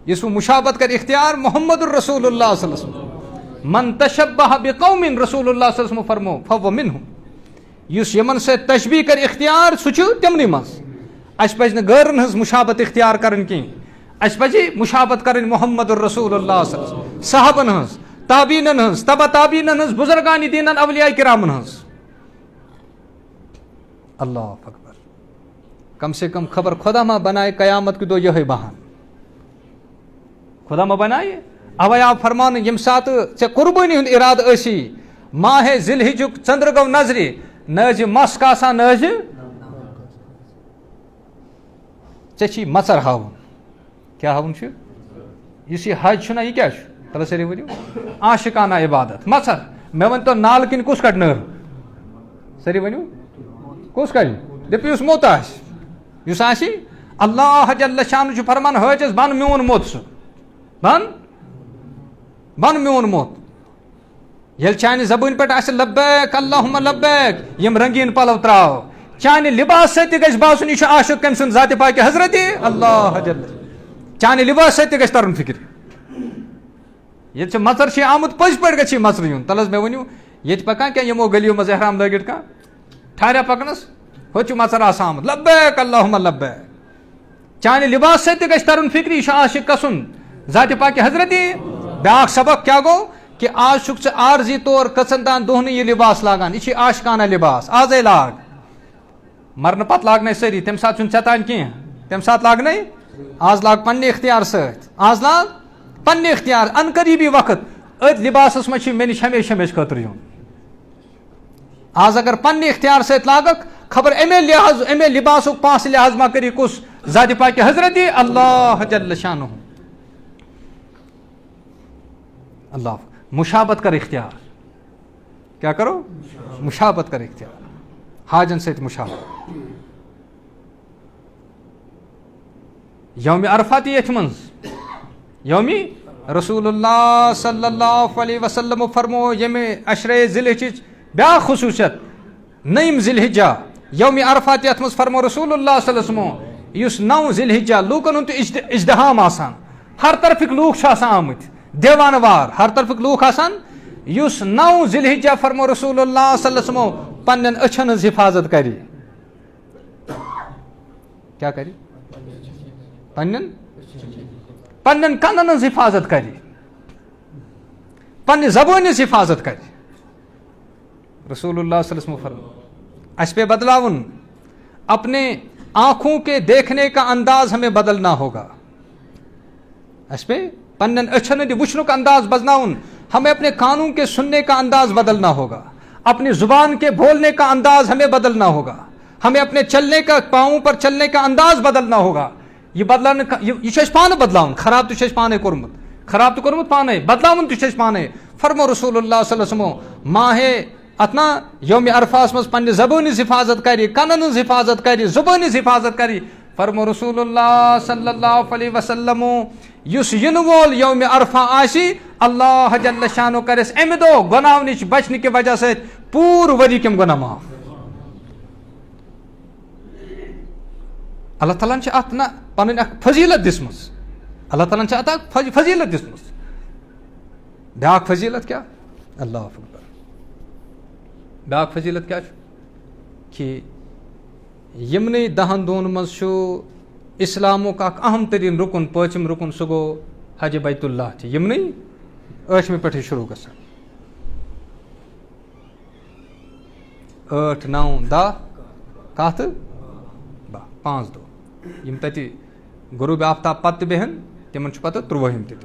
یُس وۄنۍ مُشابت کرِ اختیار محمد الرسول اللہ صلی اللہ علیہ وسلم من تشبہ بقوم رسول اللہ صلی اللہ علیہ وسلم فرمو فہو منہم یُس یمن سۭتۍ تشبیہ کرِ اختیار سُہ چھُ تِمنٕے منٛز. اَسہِ پزِ نہٕ غٲرن ہٕنٛز مُشابت اختیار کرٕنۍ کینٛہہ اَسہِ پزِ مُشابت کرٕنۍ محمد الرسول اللہ صلی اللہ علیہ وسلم صحابن ہٕنٛز تابعیٖنن ہٕنٛز تبع تابعیٖنن ہٕنٛز بُزرگانِ دیٖنن اولیاء کرامن ہٕنٛز. اللہ اکبر. کم سے کم خبر خدا ما بنائے قیامت کہِ دۄہ یِہوٚے بہان خدا ما بنائے. اوے آو فرمان ییٚمہِ ساتہٕ ژےٚ قربٲنی ہُنٛد ارادٕ ٲسی ماہے ذی الحجُک ژٔنٛدرٕ گوٚو نظرِ نہ ٲسۍ یہِ مَس کاسان نہ ٲسۍ ژےٚ چھی مَژر ہاوُن. کیٛاہ ہاوُن چھُ یُس یہِ حج چھُنہ یہِ کیٛاہ چھُ تَلہ سٲری ؤنِو عاشقانہ عبادت. مَژر مےٚ ؤنۍتو نالہٕ کِنۍ کُس کَڑِ نٔر سٲری ؤنِو کُس کَڑِ دٔپِو یُس موٚت آسہِ یُس آسہِ اللہ جل شانہ چھُ فرمان حٲجِس بن میون موٚت سُہ بن میون موٚت. ییٚلہِ چانہِ زبٲنۍ پٮ۪ٹھ آسہِ لبیک اللہُمہ لبیک یِم رنگیٖن پلو تراو چانہِ لباس سۭتۍ تہِ گژھِ باسُن یہِ چھُ عاشق کٔمۍ سُنٛد ذاتِ پاکہِ حضرت اللہ جل چانہِ لباس سۭتۍ تہِ گژھِ ترُن فِکرِ. ییٚتہِ ژےٚ مَژر چھِ آمُت پٔزۍ پٲٹھۍ گژھِ مَژرٕ یُن. تَلہٕ حظ مےٚ ؤنِو ییٚتہِ پَکان کیٛاہ یِمو گٔلیو منٛز احرام لٲگِتھ کانٛہہ ٹھہریا پَکنَس ہوٚتہِ چھُ مَژر آسان آمُت لبیک اللہُمہ لبیک چانہِ لباس سۭتۍ تہِ گژھِ ترُن فِکرِ یہِ چھُ عاشق قسُن ذاتِ پاکہِ حضرت. بیٛاکھ سبق کیٛاہ گوٚو کہ آز چھُکھ ژٕ عارضی طور کٔژن تام دۄہنٕے یہِ لِباس لاگان یہِ چھُ عاشقانہ لِباس آزے لاگ مرنہٕ پتہٕ لاگنے سٲری تمہِ ساتہٕ چھُنہٕ ژےٚ تانۍ کینٛہہ تمہِ ساتہٕ لاگنے آز لاگ پننہِ اختیار سۭتۍ آز لاگ پننہِ اختیار ان قریٖبی وقت أتھۍ لِباسس منٛز چھُ مےٚ نِش ہمیشہِ ہمیشہِ خٲطرٕ یُن. آز اگر پننہِ اختیار سۭتۍ لاگکھ خبر امے لِباسُک پانٛسہٕ لحاظ ما کٔری کُس ذاتِ پاکہِ حضرت اللہ جل شانہ. اللہ مشابت کر اختیار کیا کرو مشابت کر اختیار حاجن سۭتۍ مشابت. یومِ عرفات یتھ منٛز یومِ رسول اللہ صلی اللہ علیہ وسلم فرمو ییٚمہِ عشرے ذی الحجٕچ بیٛاکھ خصوٗصیت نٔیِم ذی الحجہ یومِ عرفات یتھ منٛز فرمو رسول اللہ صلی اللہ علیہ وسلم یُس 9 ذی الحجہ لوٗکن ہُنٛد تہِ اجتحام آسان ہر طرفٕکۍ لوٗکھ چھِ آسان آمٕتۍ دیوانہٕ وار ہر طرفٕکۍ لوٗکھ آسان یُس 9 ذی الحجہ فرمو رسول اللہ صلی اللہ علیہ وسلم پننٮ۪ن أچھن ہٕنٛز حفاظت کرِ. کیٛاہ کرِ پننٮ۪ن کَنن ہٕنٛز حفاظت کرِ پننہِ زبٲنۍ ہٕنٛز حفاظت کرِ. رسول اللہ صلی اللہ علیہ وسلم فرمو اَسہِ پے بدلاوُن اپنے آنکھوں کے دیکھنے کا انداز ہمیں بدلنا ہوگا. اَسہِ پے پننٮ۪ن أچھن ہٕنٛدِ وٕچھنُک انداز بدلاوُن ہمیں اپنے کانوں کے سننے کا انداز بدلنا ہوگا, اپنی زبان کے بولنے کا انداز ہمیں بدلنا ہوگا, ہمیں اپنے چلنے کا, پاؤں پر چلنے کا انداز بدلنا ہوگا. یہ بدلانے یہ پانے بدلاؤن, خراب تو پانے کورمت, خراب تو کورمت پانے, بدلاؤن تو پانے. فرمو رسول اللہ صلی اللہ علیہ وسلم ماہ اتنا یوم عرفاس مز پنہ زبان حفاظت کری, کنن حفاظت کری, زبان حفاظت کری. فرمو رسول اللہ صلی اللہ علیہ وسلم یس ین وول یوم عرفہ آسی اللہ جل شانو کرس امہ دو گناہ نش بچنے کی وجہ سے پور وری کم گناہ معاف. اللہ تعالیٰ نے ات نا پن فضیلت دسم, اللہ تعالیٰ نے ات فضیلت دسم. بیاکھ فضیلت کیا؟ اللہ اکبر. بیاکھ فضیلت کیا کہ یمنی دہن دون مز اسلامک اخ اہم ترین رکن, پٲژِم رکن, سہ گو حج بیت اللہ. یمنی ٲٹھمہِ پٮ۪ٹھٕے شروع گژھان, 8, 9, 10, 11 تہٕ 12, 5 دۄہ یم تتہِ غروب آفتاب پتہٕ بیہن تمن چھُ پتہٕ 13 تہِ.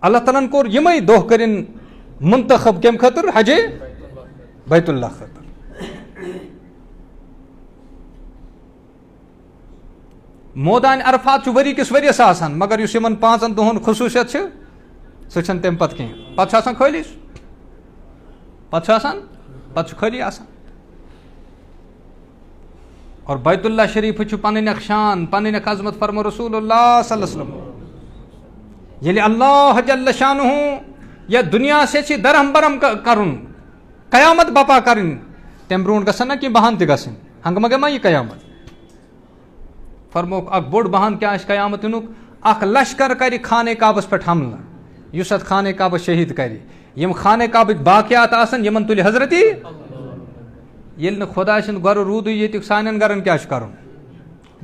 اللہ تعالیٰ کور یمے دۄہ کٔرِنۍ منتخب کمہِ خٲطرٕ؟ حج بیت اللہ خٲطرٕ. مودان عرفات چھُ ؤری کِس ؤریَس آسان, مگر یُس یمن 5 دۄہن خصوٗصیت چھِ سۄ چھنہٕ تمہِ پتہٕ کینٛہہ. پتہٕ چھُ آسان خٲلی, پتہٕ چھُ آسان, پتہٕ چھُ خٲلی آسان. اور بیت اللہ شریف چھُ پنٕنۍ اکھ شان, پنٕنۍ اکھ عظمت. فرمو رسول اللہ صلی اللہ علیہ وسلم ییٚلہِ اللہ جل شانہ یتھ دُنیا سے درہم برہم کرُن, قیامت بپا کرٕنۍ, تمہِ برونٛٹھ گژھن نا کینٛہہ بہان تہِ گژھٕنۍ, ہنگہٕ منگہٕ ما یہِ قیامت. فرموک اکھ بوٚڑ بہان کیٛاہ آسہِ قیامت یِنُک؟ اکھ لشکر کرِ خانہ کعبس پٮ۪ٹھ حملہٕ, یُس اتھ خانہ کعبس شہید کرِ. یم خانہ کعبٕکۍ باقیات آسن یمن تُلہِ حضرتی. ییٚلہِ نہٕ خۄدا سٕنٛدِ گرٕ روٗدٕے ییٚتیُک سانٮ۪ن گرن کیٛاہ چھُ کرُن؟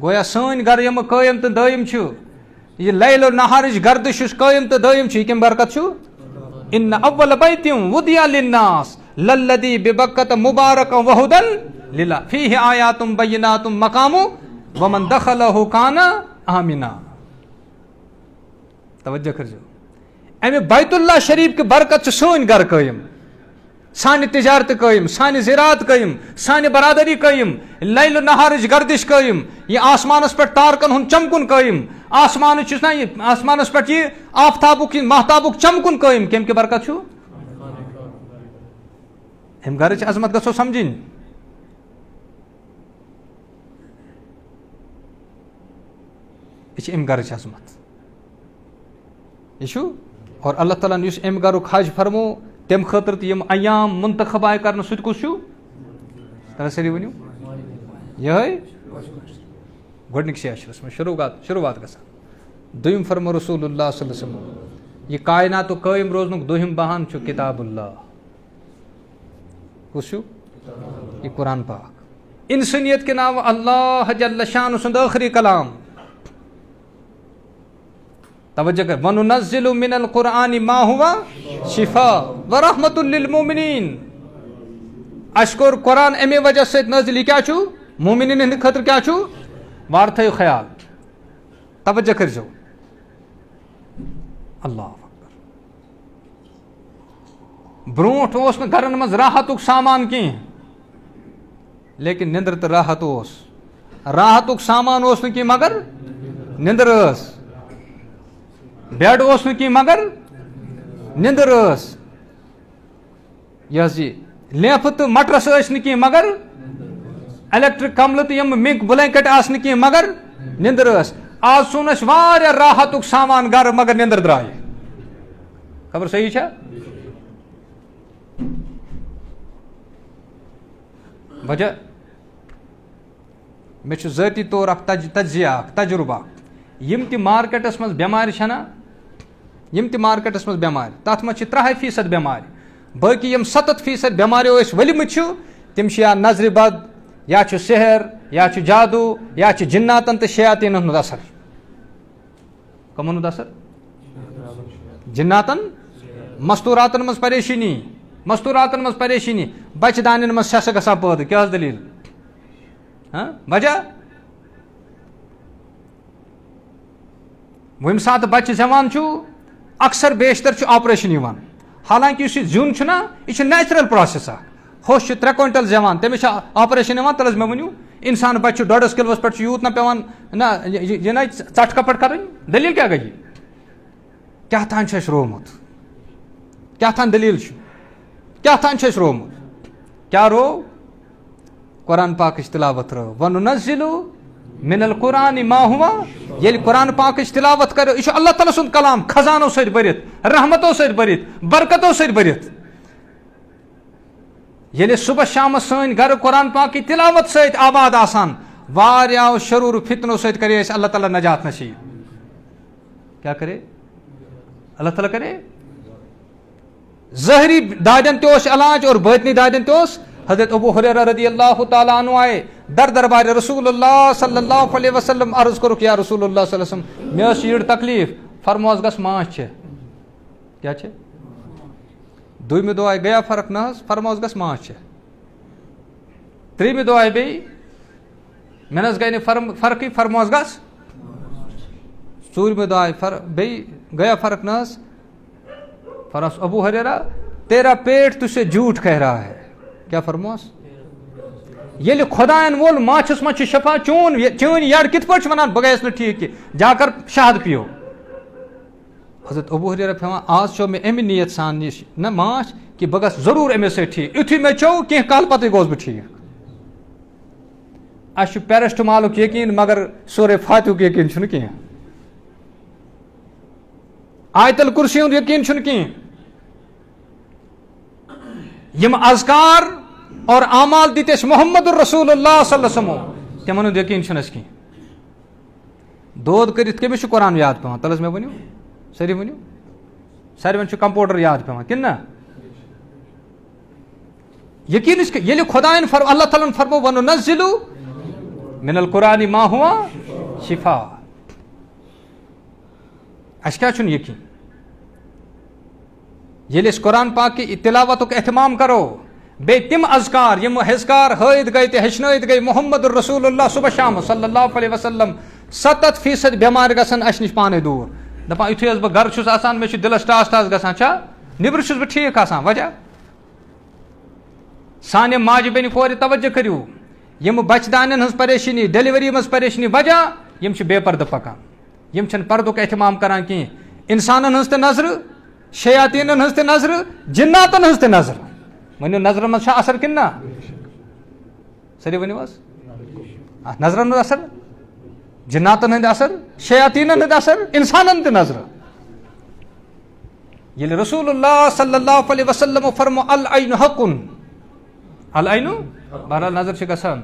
گویا سٲنۍ گرٕ یِم قٲیِم تہٕ دٲیِم چھِ, یہ لیل و نہارٕچ گردش یُس قٲیِم تہٕ دٲیِم چھُ, یہِ کمہِ برکت چھُ؟ ان اول بیتم وُدِیَ للناس للذی ببکۃ مبارکا وہدی للہ فیہ آیات بینات مقام ومن دخلہ کان آمنا. توجہ کٔرزیو, امہِ بیت اللہ شریف کی برکت چھِ سٲنۍ گرٕ قٲیِم, سانہِ تجارت قٲیِم, سانہِ زراعت قٲیِم, سانہِ برادری قٲیِم, لیل و نہارٕچ گردش قٲیِم, یہ آسمانس پٮ۪ٹھ تارکن ہُنٛد چمکُن قٲیِم, آسمان چھُس نا یہِ آسمانس پٮ۪ٹھ یہِ آفتابُک یہِ محتابُک چمکُن قٲیِم. کمہِ کہِ برکت چھُ؟ امہِ گرٕچ عظمت گژھو سمجھٕنۍ. یہ چھِ امہِ گرٕچ عظمت, یہ چھُ. اور اللہ تعالیٰ ہن یُس امہِ گرُک حج فرمو تمہِ خٲطرٕ تہِ یم ایام منتخب آیہِ کرنہٕ, سُہ تہِ کُس چھُ؟ ترٛےٚ سٲری ؤنِو. یِہوٚے گۄڈنِکسٕے عشرس منٛز شروعات گژھان. دوٚیِم فرمو رسول اللہ صلی اللہ علیہ وسلم یہ کائناتُک قٲیِم روزنُک دوٚیِم بہان چھُ کتاب اللہ. کُس چھُ؟ یہ قرآن پاک. انسٲنیت کے ناوٕ اللہ جل شانہ سُنٛد ٲخری کلام. توجہ کر, وَنُنَزِّلُ مِنَ الْقُرْآنِ مَا هُوَ شِفَاءٌ وَرَحْمَةٌ لِلْمُؤْمِنِينَ. اَسہِ کوٚر قرآن اَمے وجہ سۭتۍ نٲزِل, یہِ کیٛاہ چھُ؟ مومِنیٖن ہٕنٛدِ خٲطرٕ کیٛاہ چھُ؟ وارٕ تھٲیِو خیال. توجہ کٔرزیو. اللہ اکبر. برونٛٹھ اوس نہٕ گرن منٛز راحتُک سامان کینٛہہ, لیکن نِندٕر تہٕ راحت اوس. راحتُک سامان اوس نہٕ کینٛہہ مگر نِندٕر ٲس. بیڈ اوس نہٕ کینٛہہ مگر نِندٕر ٲس. یہِ حظ یہِ لیفہٕ تہٕ مٹرس ٲسۍ نہٕ کینٛہہ مگر الیکٹرک کملہٕ تہٕ یِم مِنک بلینکٹ آسہٕ نہٕ کینٛہہ مگر نِندٕر ٲس. آز ژھُن اَسہِ واریاہ راحتُک سامان گرٕ مگر نِندٕر درٛایہِ. خبر صحیح چھا؟ وجہ مےٚ چھُ ذٲتی طور اکھ تجزیہ اکھ تجربہ اکھ. یم تہِ مارکیٹس منٛز بٮ۪مارِ چھنا, یم تہِ مارکیٹس منٛز بٮ۪مارِ, تتھ منٛز چھِ 3% بٮ۪مارِ. باقٕے یم 7% بٮ۪ماریو أسۍ ؤلۍمٕتۍ چھِ تِم چھِ یا نظرِ بد, یا چھُ سحر, یا چھُ جادوٗ, یا چھُ جِناتن تہٕ شیاطیٖنن ہُنٛد اثر. کمن ہُنٛد اثر؟ جِناتن, مستوٗراتن منٛز پریشٲنی, مستوٗراتن منٛز پریشٲنی, بچہِ دانٮ۪ن منٛز سٮ۪سہٕ گژھان پٲدٕ. کیٛاہ حظ دٔلیٖل؟ وجہ وم سات بچہ زمان اکثر بیشتر آپریشن یوان حالانکہ اس زیون نا یہ نیچرل پروسیس ہوش 3 کوینٹل زمان تمس آپریشن تل مے ونو انسان بچہ 1.5 کلوس پہ یوت نا پیوان نا یہ نا ٹھ کپٹ کریں دلیل کیا گئی کیا تان رومت کیا تان دلیل کیا تان رومت کیا رو قرآن پاک تلاوت رو وننزل من القرآن ما ہوا یل قرآن پاک تلاوت کرو یہ اللہ تعالیٰ سن کلام خزانوں ست برت رحمتوں ست برت برکتوں ست برت یل صبح شام سن گھر قرآن پاک کی تلاوت ست آباد آسان واریاو شرور فتنوں ست کرے اللہ تعالیٰ نجات نصیب کیا کرے اللہ تعالیٰ کرے ظاہری دادن تس علاج اور باطنی دادن تس حضرت ابو ہریرہ رضی اللہ تعالیٰ عنہ آئے دربار رسول اللہ صلی اللہ علیہ وسلم عرض کرو یا رسول اللہ صلی اللہ علیہ وسلم میں یہ تکلیف فرموس گس ماچ کیا دویمہ دہ آئی گیا فرق نہ فرموس گس ماچ تریمہ دہ آئی بی میں گئی فرقی فرموس گس ژوٗرمہِ دۄہ آئی بیٚیہِ گیا فرق نہ فرموس ابو ہریرہ تیرا پیٹ تجھ سے جھوٹ کہہ رہا ہے کیا فرموس یل خدائن وول ماچھس مچ شفا چون یڑ کت پہ ونان بہ گیس نا ٹھیک کی جا کر شہد پیو حضرت ابو ہریرہ پیوان آج چو میں امہ نیت سان نش نہ ماچھ کہ بہ گس ضرور امس سی ٹھیک یتھے میں چو کی کال پتہ گوس بہ ٹھیک اس پیرسٹمالک یقین مگر سورہ فاتحہ یقین چھن کی آیت الکرسی ہند یقین چھن کی یم اذکار اور اعمال دت اس محمد الرسول اللہ صلی اللہ علیہ وسلم تمن ہند یقین چھنس کی دود کرت کمس قرآن یاد پیوان تلس میں ونیو ساری ونیو ساروین کمپیوٹر یاد پیوان کن نا یقین یل خدائن اللہ تعالیٰ فرمو وننزل من القرآن ما ہوا شفا اس کیا چھن یقین یل اس قرآن پاک کی تلاوت اہتمام کرو بے تم اذکار یم ہزکار ہائد گئی تو ہچنائت گئی محمد الرسول اللہ صبح شام صلی اللہ علیہ وسلم 70% بیمار گژھن اس نش پانے دور دپان یتھے بہ گھر چھس آسان مے دلس ٹاس ٹاس گژھان چھا نبر چھس بہ ٹھیک آسان وجہ سانہ ماجہ بیٚنہِ کورِ توجہ کٔرِو یم بچہ دانن ہنز پریشانی ڈیلیوری مز پریشانی وجہ یم بے پردٕ پکان یم چھن پردُک اہتمام کران کی انسانن ہنز تہ نظر شیاطینن ہنز تہ نظر جناتن ہنز تہ نظر ونیو نظرن مز اثر کن نا سری ونیو نظرن ہند اثر جناتن ہند اثر شیاطینن ہند اثر انسانن تہ نظر یل رسول اللہ صلی اللہ علیہ وسلم فرمو العین حق العین بہرحال نظر چھ گژھان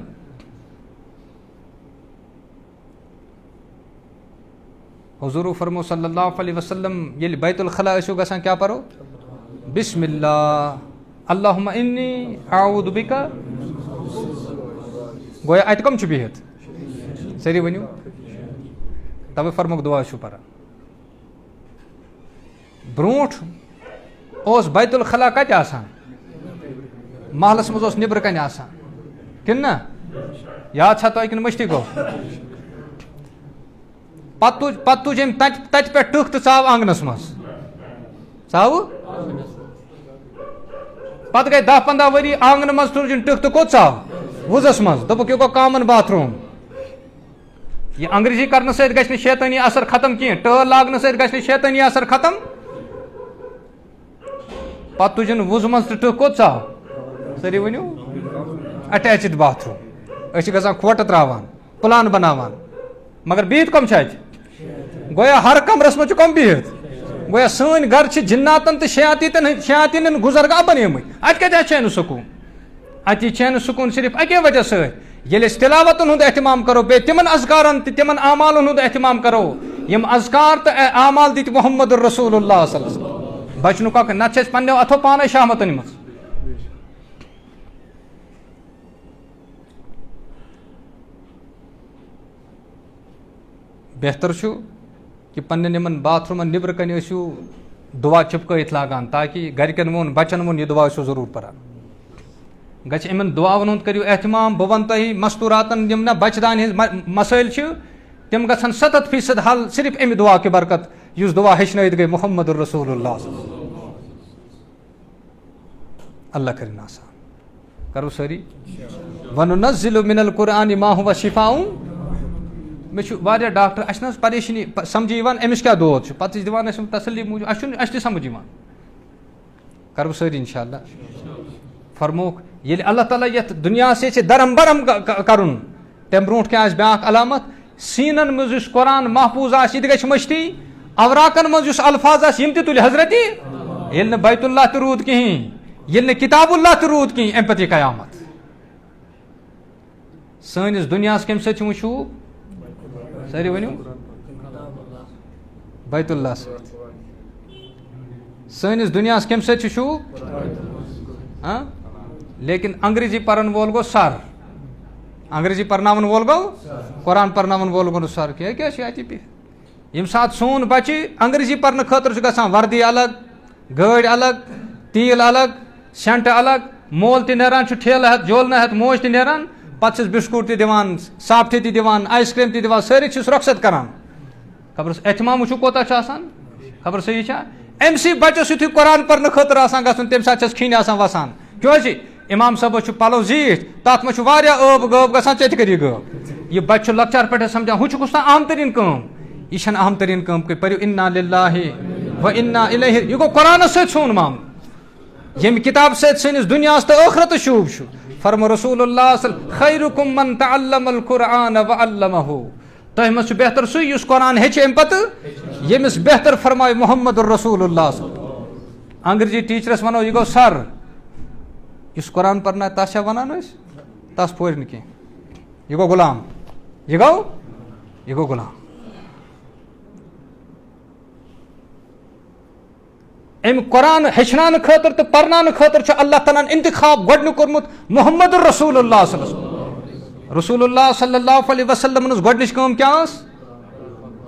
حضور فرمو صلی اللہ علیہ وسلم یل بیت الخلا ٲسِو گژھان کیا پرو بسم اللہ اللہم انی اعوذ بک گویا اتہ کم چھ بہت سری ونیو توے فرموک دعا چھو پران برونٹھ اوس بیت الخلا کتہ آسان محلس مز اوس نبر کن آسان کن نا یاد چھا تۄہہِ کِنہٕ مٔشتٕے گوٚو پتہ تُج أمۍ تتہِ پٮ۪ٹھ ٹٕکھ تہٕ ژاو آنگنس منٛز ژاوٕ پتہٕ گٔے 10-15 ؤری آنگنہٕ منٛز تُجِن ٹٕکھ تہٕ کوٚت ژاو وُزس منٛز دوٚپُکھ یہِ گوٚو کامن باتھ روٗم یہ انگریزی کرنے سۭتۍ گژھِ نہٕ شیطٲنی اثر ختم کینٛہہ ٹٲل لاگنہٕ سۭتۍ گژھِ نہٕ شیطٲنی اثر ختم پتہٕ تُجِن وُزٕ منٛز تہٕ ٹٕکھ کوٚت ژاو سٲری ؤنِو اٹیچڈ باتھ روٗم أسۍ چھِ گژھان کھوٹہٕ تراوان پلان بناوان مگر بِہِتھ کم چھِ اتہِ گویا ہر کمرس منٛز چھِ کم بِہِتھ گویا سٲنۍ گرٕ چھِ جناتن تہٕ شیاطیٖنن گُزرگاہ بنیمٕتۍ اتہِ کتہِ چھِ نہٕ سکوٗن اتہِ چھِ نہٕ سکوٗن صرف اکے وجہ سۭتۍ ییٚلہِ أسۍ تلاوتن ہُنٛد اہتمام کرو بیٚیہِ تِمن اذکارن تہٕ تِمن اعمالن ہُنٛد اہتمام کرو یِم اذکار تہٕ اعمال دِتۍ محمد الرسول اللہ صلی اللہ علیہ وسلم بچنُک اکھ نتہٕ چھِ أسۍ پننیو اتھو پانے شہمت أنمٕژ بہتر چھُ کہ پننٮ۪ن یِمن باتھ روٗمن نٮ۪برٕ کنۍ ٲسِو دعا چِپکٲیِتھ لاگان تاکہ گرِکٮ۪ن ووٚن بچن ووٚن یہِ دعا ٲسِو ضروٗر پران گژھِ یِمن دعاون ہُنٛد کٔرِو اہتمام بہٕ ونہٕ تۄہہِ مستوٗراتن یِم نہ بچہٕ دانہِ ہٕنٛز مسٲیل چھِ تم گژھن 70% حل صرف امہِ دعا کہ برکت یُس دعا ہیٚچھنٲیِتھ گٔے محمد رسول اللہ. اللہ کرن آسان. کرو سٲری وَنُنَزِّلُ مِنَ الْقُرْآنِ مَا هُوَ شِفَاءٌ. مےٚ چھُ واریاہ ڈاکٹر اَسہِ چھِنہٕ حظ پریشٲنی سمجھی یِوان أمِس کیٛاہ دود چھُ پَتہٕ چھِ دِوان أسۍ تسلی موٗجوٗب اَسہِ تہِ سمجھ یِوان. کرو سٲری اِنشاء اللہ. فرموکھ ییٚلہِ اللہ تعالیٰ یَتھ دُنیاہَس یژھِ درم برم کَرُن تَمہِ برونٛٹھ کیٛاہ آسہِ بیٛاکھ علامت سیٖنن منٛز یُس قرآن محفوٗظ آسہِ یہِ تہِ گژھِ مٔشتی. اوراقن منٛز یُس الفاظ آسہِ یِم تہِ تُلہِ حضرت. ییٚلہِ نہٕ بیت اللہ تہِ روٗد کِہیٖنۍ ییٚلہِ نہٕ کِتاب اللہ تہِ روٗد کِہیٖنۍ اَمہِ پَتہٕ یہِ قیامت. سٲنِس دُنیاہَس کَمہِ سۭتۍ چھُ وۄنۍ شوٗب سٲری ؤنِو بیت اللہ سۭتۍ. سٲنِس دُنیاہَس کَمہِ سۭتۍ چھُ شوٗب لیکن انگریزی پرن وول گوٚو سر. انگریزی پرناون وول گوٚو قرآن پرناون وول گوٚو نہٕ سر کیٚنٛہہ. کیٛاہ چھُ اَتہِ بِہِتھ ییٚمہِ ساتہٕ سون بچہِ انگریزی پرنہٕ خٲطرٕ چھُ گژھان وردی الگ گٲڑۍ الگ تیٖل الگ سٮ۪نٛٹہٕ الگ مول تہِ نیران چھُ ٹھیلہٕ ہٮ۪تھ جولنہٕ ہٮ۪تھ موج تہِ نیران پتہٕ چھِس بِسکوٗٹ تہِ دِوان صافٹہِ تہِ دِوان آیِس کرٛیٖم تہِ دِوان سٲری چھِس رۄخصت کران. خبر احتِمام وٕچھو کوتاہ چھُ آسان خبر صحیح چھا. أمسٕے بچس یُتھُے قرآن پرنہٕ خٲطرٕ آسان گژھُن تمہِ ساتہٕ چھس کھیٚنۍ آسان وسان. کیٛازِ اِمام صٲبس چھُ پلو زیٖٹھ تتھ منٛز چھُ واریاہ ٲب غٲب گژھان ژےٚ تہِ کٔر یہِ غٲب. یہِ بچہِ چھُ لۄکچار پٮ۪ٹھے سمجھان ہُہ چھُ گژھان اہم تریٖن کٲم. یہِ چھنہٕ اہم تریٖن کٲم پٔرِو اِنّا لِلّٰہِ وَ اِنّا اِلَیْہِ. یہِ گوٚو قرآنس سۭتۍ سون معاملہٕ ییٚمہِ کِتابہٕ سۭتۍ سٲنِس دُنیاہس تہٕ ٲخرتس شوٗب چھُ. فرمو رسول اللہ خیرکم من تعلم القرآن وعلمہ. تۄہہِ منٛز چھُ بہتر سُے یُس قرآن ہیٚچھِ اَمہِ پتہٕ ییٚمِس بہتر فرمایہِ محمد رسول اللہ. انگریزی ٹیٖچرس ونو یہِ گوٚو سر یُس قرآن پرنایہِ تس چھا ونان أسۍ تس پورِ نہٕ کینٛہہ. یہِ گوٚو غلام یہِ گوٚو غلام. امہِ قرآن ہیٚچھناونہٕ خٲطرٕ تہٕ پرناونہٕ خٲطرٕ چھُ اللہ تعالیٰ ہن انتخاب گۄڈنیُک کوٚرمُت محمد رسول اللہ صلی اللہ علیہ وسلم. رسول اللہ صلی اللہ علیہ وسلمن ہٕنٛز گۄڈنِچ کٲم کیٛاہ ٲس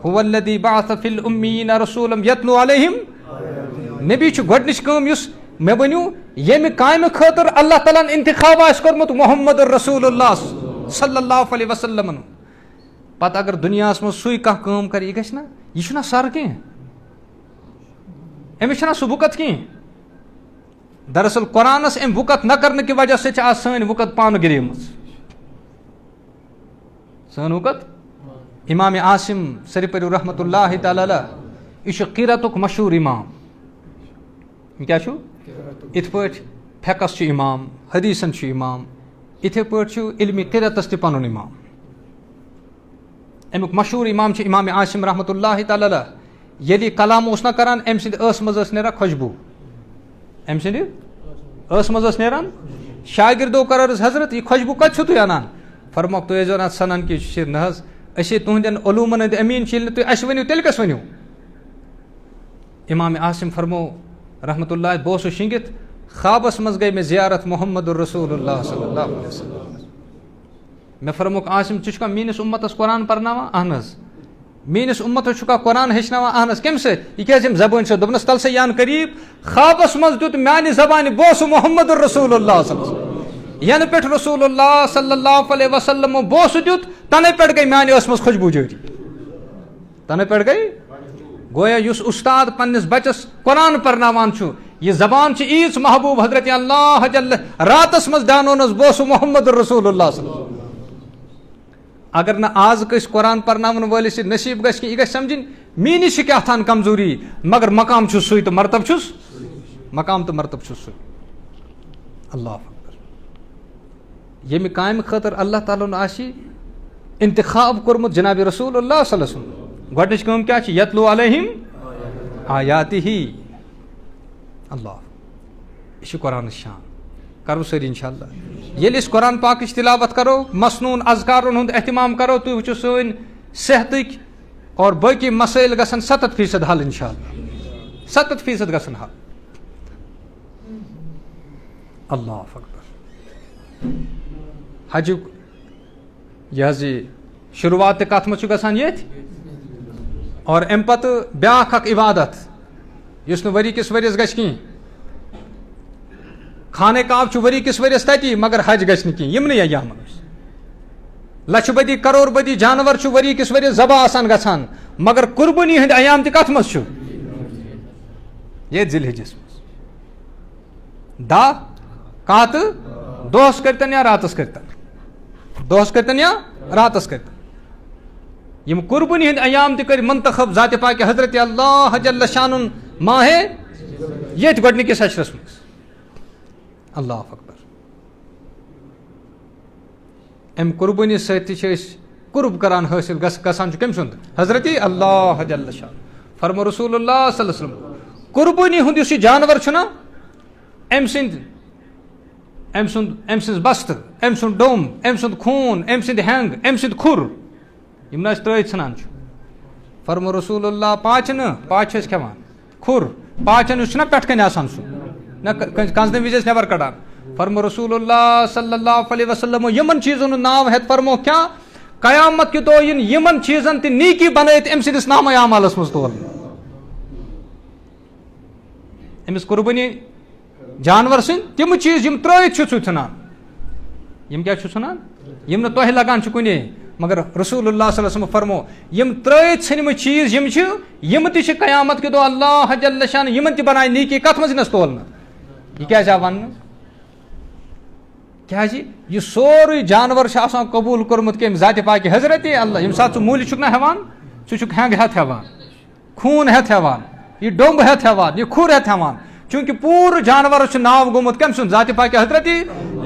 هو الذی بعث فی الأمیٖن رسوٗلًا یتلوٗ علیہم. نبی چھُ گۄڈنِچ کٲم یُس مےٚ ؤنِو ییٚمہِ کامہِ خٲطرٕ اللہ تعالیٰ ہن انتخاب آسہِ کوٚرمُت محمد رسول اللہ صلی اللہ علیہ وسلمن. پتہٕ اگر دُنیاہس منٛز سُے کانٛہہ کٲم کرِ یہِ گژھِ نا یہِ چھُنہ سر کینٛہہ أمِس چھُنہ سُہ وُکت کینٛہہ. دراصل قرآنس امہِ وُکت نہ کرنہٕ کہِ وجہ سۭتۍ چھِ آز سٲنۍ وُکت پانہٕ گِریمٕژ. سٲنۍ وُکت امام عاصم سر پٔرِو رحمتہ اللہ تعالیٰ علیہ یہِ چھُ قیٖرتُک مشہوٗر امام. یہِ کیٛاہ چھُ یِتھ پٲٹھۍ فقس چھُ امام حدیٖثن چھُ امام یِتھے پٲٹھۍ چھُ علمِ قیٖرتس تہِ پنُن امام. امیُک مشہوٗر امام چھُ امام عاصم رحمتہ اللہ تعالیٰ علیہ. ییٚلہِ یہِ کلام اوس نہ کران أمۍ سٕنٛدِ ٲسہٕ منٛز ٲس نیران خۄشبوٗ. أمۍ سٕنٛدِ ٲسہٕ منٛز ٲس نیران. شاگردو کر عرض حضرت یہِ خۄشبوٗ کتہِ چھِو تُہۍ انان. فرموکھ تُہۍ ٲسۍزیو نہٕ اتھ سنان کینٛہہ نہ حظ أسۍ ہے تُہنٛدٮ۪ن علوٗمن ہٕنٛدۍ أمیٖن چھِ ییٚلہِ نہٕ تُہۍ اَسہِ ؤنِو تیٚلہِ کس ؤنِو. امام عاصم فرمو رحمتہ اللہ بہٕ اوسُس شٔنگِتھ خوابس منٛز گٔے مےٚ زیارت محمد رسول اللہ صلی اللہ علیہ وسلم. مےٚ فرموکھ عاصم ژٕ چھُکھا میٲنِس اُمتس قرآن پرناوان. اہن حظ. میٲنِس اُمتس چھُکھا قرآن ہیٚچھناوان. اہن حظ. کمہِ سۭتۍ یہِ کیازِ ییٚمہِ زبٲنۍ سۭتۍ. دوٚپنس تل سا یہِ ان قریٖب. خوابس منٛز دیُت میانہِ زبانہِ بہٕ اوسُس محمد رسول اللہ صلی اللہ علیہ وسلم. ینہٕ پٮ۪ٹھ رسول اللہ صلی اللہ علیہ وسلم بوسہٕ دیُت تنَے پٮ۪ٹھ گٔے میانہِ ٲسہٕ منٛز خۄشبوٗ جٲری. تنَے پٮ۪ٹھ گٔے گویا یُس اُستاد پننِس بچس قرآن پرناوان چھُ یہِ زبان چھِ ییٖژ محبوٗب حضرت اللہ جل راتس منٛز دیانونس بہٕ اوسُس محمد رسول اللہ صلی اللہ علیہ وسلم. اگر نہٕ آز کٲنٛسہِ قرآن پرناون وٲلِس یہِ نصیٖب گژھِ کینٛہہ یہِ گژھِ سمجھِنۍ میٲنِس چھِ کیٛاہ تھان کمزوٗری مگر مقام چھُس سُے تہٕ مرتب چھُس مقام تہٕ مرتب چھُس سُے. اللہ اکبر. ییٚمہِ کامہِ خٲطرٕ اللہ تعالیٰ ہن آسہِ انتخاب کوٚرمُت جنابِ رسول اللہ صلی اللہ علیہ وسلم. گۄڈنِچ کٲم کیٛاہ چھِ یتلوٗ علیہم آیاتِہی. اللہ یہِ چھُ قرآنٕچ شان. کرو سٲری انشاء اللہ. ییٚلہِ أسۍ قرآن پاکٕچ تِلاوت کرو مصنوٗن اذکارن ہُنٛد اہتمام کرو تُہۍ وٕچھِو سٲنۍ صحتٕکۍ اور باقٕے مسٲیِل گژھن 70% حل انشاء اللہ. 70% گژھن حل. اللہ اکبر. حجُک یہِ حظ یہِ شروعات تہِ کتھ منٛز چھُ گژھان ییٚتھۍ اور امہِ پتہٕ بیاکھ اکھ عبادت یُس نہٕ ؤری کِس ؤرِیس گژھِ کِہینۍ. خانہ کعب چھُ ؤری کِس ؤرِیس تتی مگر حج گژھِ نہٕ کِہینۍ. یِمنٕے ایامن منٛز لچھ بدی کرور بدی جانور وری کس ورس ذبح آسان گژھان مگر قربانی ہند ایام تہ کت مز یہ ذی الحجس مز دہ کاہ تو دہس کرتن یا راتس کرتن دہس کرتن یا راتس کرتن یم قربانی ہند ایام تہ کر منتخب ذات پاک حضرت اللہ جل شانن ماہ یت گۄڈنِکِس اشرس مز اللہ اکبر ام قربانی ستھ قرب کران حاصل گژھان کم سند حضرت اللہ جل شان فرمو رسول اللہ صلی اللہ علیہ وسلم قربانی ہند اس جانور چھنا ام سند بست ام سند ڈوم ام سند خون ام سند ہینگ ام سند کھر یم نہ ترٲیِتھ ژھٕنان چھُ فرمو رسول اللہ پاچہ نا پاچہ کھٮ۪وان کھُر پاچن اس پٮ۪ٹھ کَنۍ آسان سُہ نہ کنزنہٕ وِزِ ٲسۍ نٮ۪بر کڑان فرمو رسول اللہ صلی اللہ علیہ وسلم یمن چیزن ہُنٛد ناو ہٮ۪تھ فرمو کیٛاہ قیامت کہِ دۄہ یِن یمن چیزن تہِ نیٖکی بنٲیِتھ أمۍ سٕنٛدِس نامے اعمالس منٛز تولنہٕ أمِس قربٲنی جانور سٕنٛدۍ تِم چیٖز یِم ترٲیِتھ چھُ ژٕ ژھٕنان یِم کیٛاہ چھُ ژھٕنان یِم نہٕ تۄہہِ لگان چھِ کُنے مگر رسول اللہ صلی اللہ علیہ وسلم فرمو یم ترٲیِتھ ژھٕنمٕتۍ چیٖز یِم چھِ یِم تہِ چھِ قیامت کہِ دۄہ اللہ جل شان یِمن تہِ بنایہِ نیٖکی کتھ منٛز یِنس تولنہٕ یہِ کیٛازِ آو وننہٕ کیٛازِ یہِ سورُے جانور چھُ آسان قبوٗل کوٚرمُت کٔمۍ ذاتِ پاکہِ حضرت اللہ ییٚمہِ ساتہٕ ژٕ موٗلہِ چھُکھ نہ ہٮ۪وان ژٕ چھُکھ ہینٛگ ہٮ۪تھ ہٮ۪وان خوٗن ہٮ۪تھ ہٮ۪وان یہِ ڈوٚمب ہٮ۪تھ ہٮ۪وان یہِ کھُر ہٮ۪تھ ہٮ۪وان چوٗنٛکہِ پوٗرٕ جانورس چھُ ناو گوٚمُت کٔمۍ سُنٛد ذاتِ پاکہِ حضرت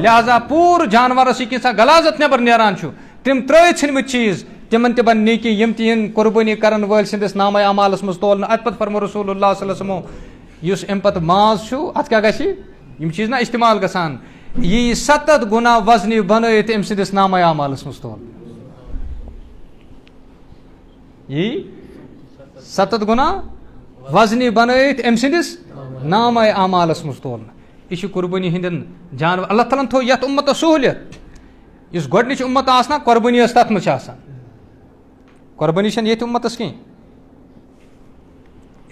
لہذا پوٗرٕ جانورس یہِ کینٛژھا غلازت نٮ۪بر نیران چھُ تِم ترٲیِتھ ژھٕنمٕتۍ چیٖز تِمن تہِ بن نیٖکی یِم تہِ یِن قربٲنی کرن وٲلۍ سٕنٛدِس نامے اعمالس منٛز تولنہٕ اتہِ پتہٕ فرمو رسول اللہ صلی اللہ علیہ وسلم یُس امہِ پتہٕ ماز چھُ اتھ کیٛاہ گژھِ یِم چیٖز نا استعمال گژھان یی 7 گُنا وزنہِ بنٲیِتھ أمۍ سٕنٛدِس نامے اعمالس منٛز تولنہٕ یی 7 گُنا وزنہِ بنٲیِتھ أمۍ سٕنٛدِس نامے اعمالس منٛز تولنہٕ یہِ چھُ قربٲنی ہٕنٛدٮ۪ن جانور اللہ تعالیٰ ہن تھوٚو یتھ اُمتس سہوٗلیت یُس گۄڈنِچ اُمت آسہِ نا قۄربٲنی ٲس تتھ منٛز چھِ آسان قۄربٲنی چھنہٕ ییٚتہِ اُمتس کینٛہہ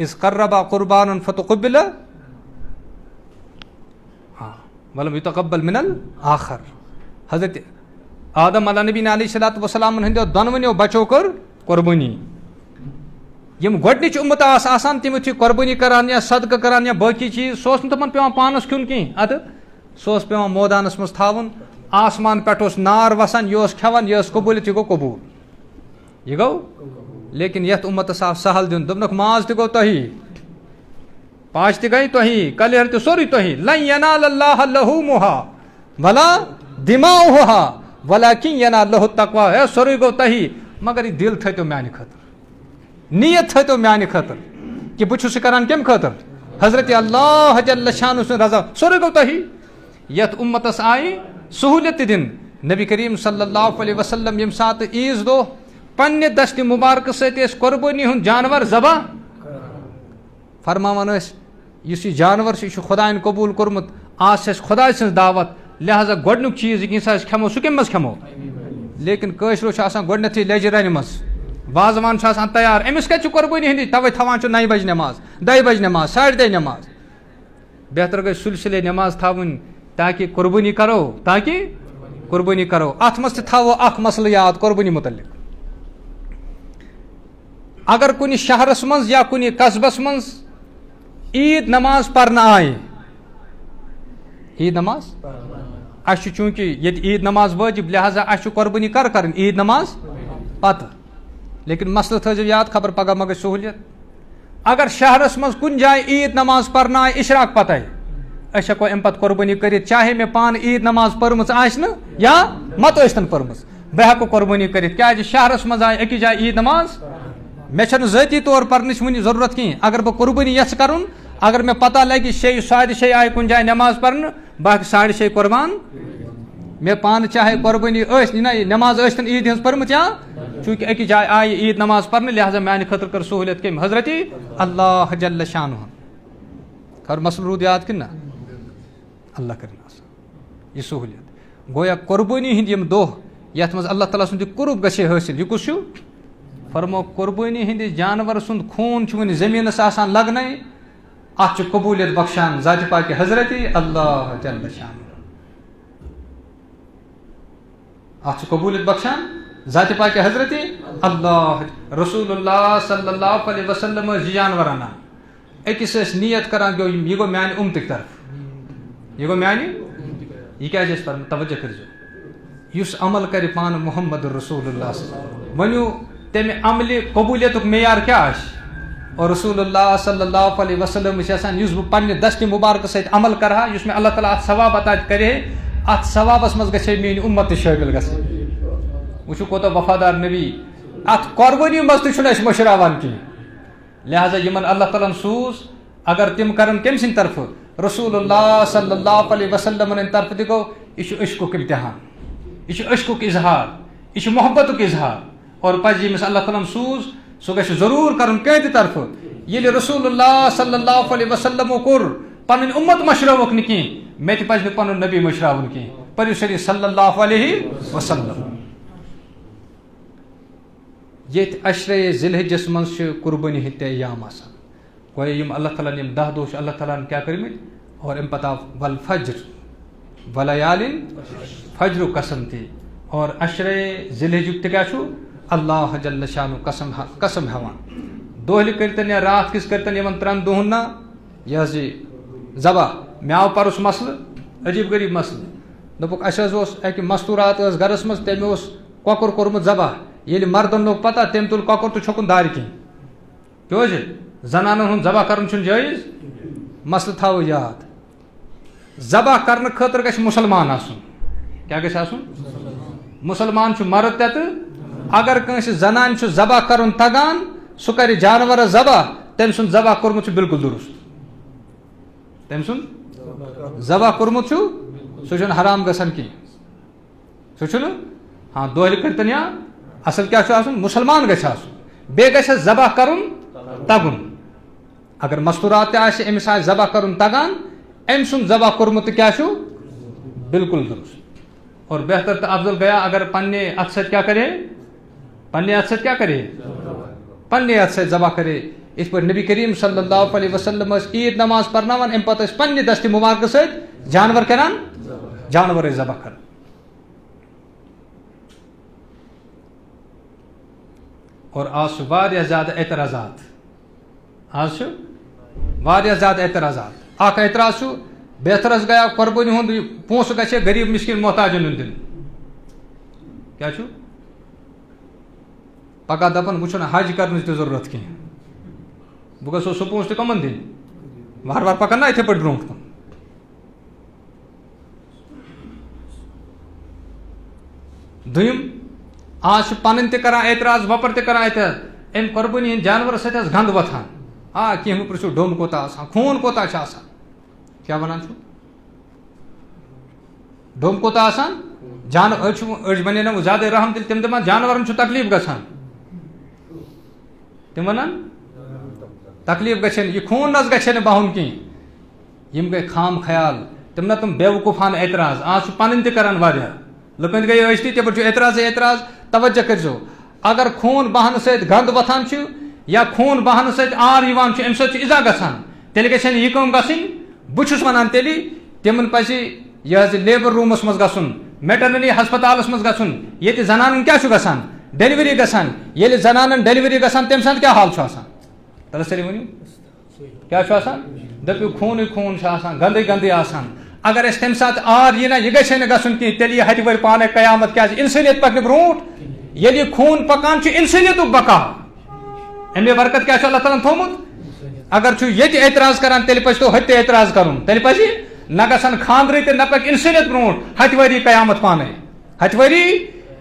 اِذ قربا قربانن فتقبل ولم یتقبل من الآخر حضرت آدم علیٰ نبی علیہ الصلوۃ والسلام ہٕنٛدیو دۄنوٕنیو بچو کٔر قۄربٲنی یِم گۄڈنِچ اُمت آسہٕ آسان تِم چھِ قۄربٲنی کران یا صدقہٕ کران یا باقٕے چیٖز سُہ اوس نہٕ تِمن پیٚوان پانس کھیوٚن کِہینۍ ادٕ سُہ اوس پیٚوان مٲدانس منٛز تھاوُن آسمان پٮ۪ٹھ اوس نار وسان یہِ اوس کھٮ۪وان یہِ ٲس قبوٗلِتھ یہِ گوٚو قبوٗل یہِ گوٚو لیکن یتھ اُمتس آو سہل دیُن دوٚپنکھ ماز تہِ گوٚو تۄہی پاش تہِ گٔے تۄہی کلیٚر تہِ سورُے تۄہی لن ینال اللہ لحوٗمُہا ولا دِماؤہا ولکن ینالہ التقویٰ ہے سورُے گوٚو تۄہی مگر یہِ دِل تھٲیتو میانہِ خٲطرٕ نیت تھٲیتو میانہِ خٲطرٕ کہِ بہٕ چھُس یہِ کران کمہِ خٲطرٕ حضرت اللہ جل شانہ سُنٛد رضا سورُے گوٚو تۄہی یتھ اُمتس آیہِ سہوٗلیت تہِ دِنہٕ نبی کریم صلی اللہ علیہ وسلم ییٚمہِ ساتہٕ عیٖذ دۄہ پننہِ دستہِ مُبارکہٕ سۭتۍ ٲسۍ قۄربٲنی ہُنٛد جانور ذبح فرماوان ٲسۍ یُس یہِ جانور چھُ یہِ چھُ خۄدایَن قبوٗل کوٚرمُت آز چھِ اَسہِ خۄداے سٕنٛز دعوت لہذا گۄڈنیُک چیٖز یہِ کینٛژھا أسۍ کھٮ۪مو سُہ کمہِ منٛز کھٮ۪مو لیکن کٲشرو چھُ آسان گۄڈنیتھٕے لیجہِ رنہِ منٛز وازوان چھُ آسان تیار أمِس کتہِ چھِ قۄربٲنی ہٕنٛدِچ تَوَے تھاوان چھُ 9 بجہِ نٮ۪ماز 10 بجہِ نٮ۪ماز 10:30 نٮ۪ماز بہتر گژھِ سُلسِلے نٮ۪ماز تھاوٕنۍ تاکہِ قۄربٲنی کرو اتھ منٛز تہِ تھاوو اکھ مسلہٕ یاد قۄربٲنی مُتعلق اگر کُنہِ شہرس منٛز یا کُنہِ قصبس منٛز عیٖد نماز پرنہٕ آیہِ عیٖد نماز اَسہِ چھُ چوٗنٛکہِ ییٚتہِ عیٖد نماز وٲجِب لہذا اَسہِ چھُ قۄربٲنی کر کرٕنۍ عیٖد نماز پتہٕ لیکن مسلہٕ تھٲیزیو یاد خبر پگہہ ما گژھِ سہوٗلیت اگر شہرس منٛز کُنہِ جایہِ عیٖد نماز پرنہٕ آیہِ اِشراق پتے أسۍ ہٮ۪کو اَمہِ پتہٕ قۄربٲنی کٔرِتھ چاہے مےٚ پانہٕ عیٖد نماز پٔرمٕژ آسہِ نہٕ یا متہٕ ٲسۍتن پٔرمٕژ بہٕ ہٮ۪کو قۄربٲنی کٔرِتھ کیٛازِ شہرس منٛز آیہِ أکِس جایہِ عیٖد نماز مےٚ چھنہٕ ذٲتی طور پرنٕچ وُنہِ ضروٗرت کِہینۍ اگر بہٕ قۄربٲنی یژھٕ کرُن اگر مےٚ پتہ لگہِ 6:30 آیہِ کُنہِ جایہِ نٮ۪ماز پرنہٕ بہٕ ہٮ۪کہٕ 6:30 قۄربان مےٚ پانہٕ چاہے قۄربٲنی ٲسۍ نہ نٮ۪ماز ٲسۍتن عیٖد ہٕنٛز پٔرمٕژ یا چوٗنٛکہِ أکِس جایہِ آیہِ عیٖد نماز پرنہٕ لہذا میانہِ خٲطرٕ کٔر سہوٗلیت کٔمۍ حضرت اللہ جل شانہ خبر مسلہٕ روٗد یاد کِنہٕ نہ اللہ کٔرِنۍ آسان یہِ سہوٗلیت گویا قۄربٲنی ہٕنٛدۍ یِم دۄہ یتھ منٛز اللہ تعالیٰ سُنٛد یہِ قُرب گژھِ ہے حٲصِل یہِ کُس چھُ فرمو قۄربٲنی ہٕنٛدِس جانور سُنٛد خوٗن چھُ وُنہِ زٔمیٖنس آسان لگنے اتھ چھُ قبوٗلیت بخشان ذاتِ پاکہِ حضرت اللہ جل شانہ ات قبولیت بخشان ذات پاک حضرت اللہ رسول اللہ صلی اللہ علیہ وسلم یہ جانور انان اکس نیت کران یہ گو میانہ امتک طرف یہ گو میانہ یہ کیا پر توجہ کرزو اس عمل کر پان محمد رسول اللہ ونیو تمہ عمل قبولیت معیار کیا اور رسول اللہ صلی اللہ علیہ وسلم اس بہ پنہ دست مبارک ست عمل کرہا اس میں اللہ تعالیٰ ات ثواب عطا کرے ات ثوابس مز گژھے میری امت شامل گژھِ وچھو کوتاہ وفادار نبی ات قربانی مز تہ اس مشراوان کی لہذا یمن اللہ تعالیٰ سوز اگر تم کرن کم سن طرف رسول اللہ صلی اللہ علیہ وسلم طرف تہ گو یہ عشقک امتحان یہ عشقک اظہار یہ محبتک اظہار اور پز یمس اللہ تعالیٰ سوز سو گژھِ ضرور کرن کینٛہہ تہِ طرف ییٚلہِ رسول اللہ صلی اللہ علیہ وسلمو کوٚر پنٕنۍ اُمت مشرٲوُکھ نہٕ کینٛہہ مےٚ تہِ پزِ نہٕ پنُن نبی مشراوُن کینٛہہ پٔرِو سٲری صلی اللہ علیہ وسلم ییٚتہِ عشرے ذی الحجس منٛز چھِ قربٲنی ہٕنٛدۍ تہِ ایام آسان گویا یِم اللہ تعالیٰ ہن یِم 10 دۄہ چھِ اللہ تعالیٰ ہن کیٛاہ کٔرمٕتۍ اور اَمہِ پتہٕ آو والفجر ولیالin فجرُک قسم تہِ اور عشرے ذی الحجُک تہِ کیٛاہ چھُ اللہ جل شانُ قسم ہیوان دۄہلہِ کٔرتن یا راتھ کِس کٔرتن یِمن 3 دۄہن نا یہ حظ یہِ ذبح مےٚ آو پرُس مسلہٕ عجیٖب غریٖب مسلہٕ دوٚپُکھ اَسہِ حظ اوس اَکہِ مستوٗرات ٲس گرس منٛز تٔمۍ اوس کۄکُر کوٚرمُت ذبح ییٚلہِ مردن لوٚگ پتہ تٔمۍ تُل کۄکُر تہٕ چھوٚکُن دارِ کِنۍ کیٛاہ حظ زنانن ہُنٛد ذبح کرُن چھُنہٕ جٲیز مسلہٕ تھاوو یاد ذبح کرنہٕ خٲطرٕ گژھِ مُسلمان آسُن کیٛاہ گژھِ آسُن مُسلمان چھُ مرد تہِ تہٕ اگر کٲنٛسہِ زنانہِ چھُ ذبح کرُن تگان سُہ کرِ جانورس ذبح تٔمۍ سُنٛد ذبح کوٚرمُت چھُ بالکل درست تٔمۍ سُنٛد ذبح کوٚرمُت چھُ سُہ چھُنہٕ حرام گژھان کینٛہہ سُہ چھُنہٕ ہاں دۄہلہِ کٔرتن یا اصل کیٛاہ چھُ آسُن مُسلمان گژھِ آسُن بیٚیہِ گژھٮ۪س ذبح کرُن تگُن اگر مستوٗرات تہِ آسہِ أمِس آسہِ ذبح کرُن تگان أمۍ سُنٛد ذبح کوٚرمُت تہِ کیٛاہ چھُ بالکل درست اور بہتر تہٕ افضل گیا اگر پننہِ اتھٕ سۭتۍ کیٛاہ کرے پننہِ اتھٕ سۭتۍ کیٛاہ کرے پننہِ اتھٕ سۭتۍ ذبح کرے یِتھ پٲٹھۍ نبی کریم صلی اللہ علیہ وسلم ٲسۍ عیٖد نماز پرناوان امہِ پتہٕ ٲسۍ پننہِ دستہِ مبارکہٕ سۭتۍ جانور کران جانور ٲسۍ ذبح کران اور آز چھُ واریاہ زیادٕ اعتراضات آز چھُ واریاہ زیادٕ اعتراضات اکھ اعتراض چھُ بہتر حظ گیا قۄربٲنی ہُنٛد پونٛسہٕ گژھِ غریٖب مِسکیٖن محتاجن ہُنٛد دِنہٕ کیٛاہ چھُ پگاہ دپان وۄنۍ چھُنہٕ حج کرنٕچ تہِ ضروٗرت کینٛہہ بہٕ گژھو سُہ پونٛسہٕ تہِ کٕمن دِنۍ وارٕ وارٕ پکان نا یِتھٕے پٲٹھۍ برونٛٹھ کُن دوٚیِم آز چھِ پنٕنۍ تہِ کران اعتراض وۄپر تہِ کران اعتراض امہِ قۄربٲنی ہٕنٛدۍ جانورس سۭتۍ ٲس گنٛد وۄتھان کینٛہہ مہٕ پرژھِو ڈوٚم کوٗتاہ آسان خوٗن کوٗتاہ چھُ آسان کیٛاہ ونان چھُ ڈوٚم کوٗتاہ آسان أڑۍ ونے نہ زیادٕ رحم دِل تِم دپان جانورن چھُ تکلیٖف گژھان تِم ونان تکلیٖف گژھِ یہِ خوٗن نہ حظ گژھِ نہٕ بہُن کینٛہہ یِم گٔے خام خیال تِم نہ تِم بیوقوٗفانہٕ اعتراض آز چھُ پنٕنۍ تہِ کران واریاہ لُکن گٔے ٲسۍ تہِ پٲٹھۍ چھُ اعتراضے اعتراض توجہ کٔرزیو اگر خوٗن بہنہٕ سۭتۍ گنٛد وۄتھان چھُ یا خوٗن بہنہٕ سۭتۍ آر یِوان چھُ اَمہِ سۭتۍ چھُ اِزا گژھان تیٚلہِ گژھِ نہٕ یہِ کٲم گژھٕنۍ بہٕ چھُس ونان تیٚلہِ تِمن پزِ یہِ حظ یہِ لیبر روٗمس منٛز گژھُن میٹرنری ہسپتالس منٛز گژھُن ییٚتہِ زنانن کیٛاہ چھُ گژھان ڈیلؤری گژھان ییٚلہِ زنانن ڈیلؤری گژھان تمہِ ساتہٕ کیٛاہ حال چھُ آسان تلہٕ سٲری ؤنِو کیٛاہ چھُ آسان دٔپِو خوٗنٕے خوٗن چھُ آسان گنٛدٕے گنٛدٕے آسان اگر اَسہِ تمہِ ساتہٕ آر یی نہ یہِ گژھِ ہے نہٕ گژھُن کینٛہہ تیٚلہِ یی ہتہِ ؤرۍ پانے قیامت کیٛازِ اِنسٲنیت پکنہٕ برونٛٹھ ییٚلہِ یہِ خوٗن پکان چھُ اِنسٲنیتُک بقا اَمے برکت کیٛاہ چھُ اللہ تعالیٰ ہن تھوٚومُت اگر چھُ ییٚتہِ اعتراض کران تیٚلہِ پزِ تو ہوٚتہِ تہِ اعتراض کرُن تیٚلہِ پزِ نہ گژھن خاندرٕے تہٕ نہ پکہِ اِنسٲنیت برونٛٹھ ہتہِ ؤری قیامت پانے ہتہِ ؤری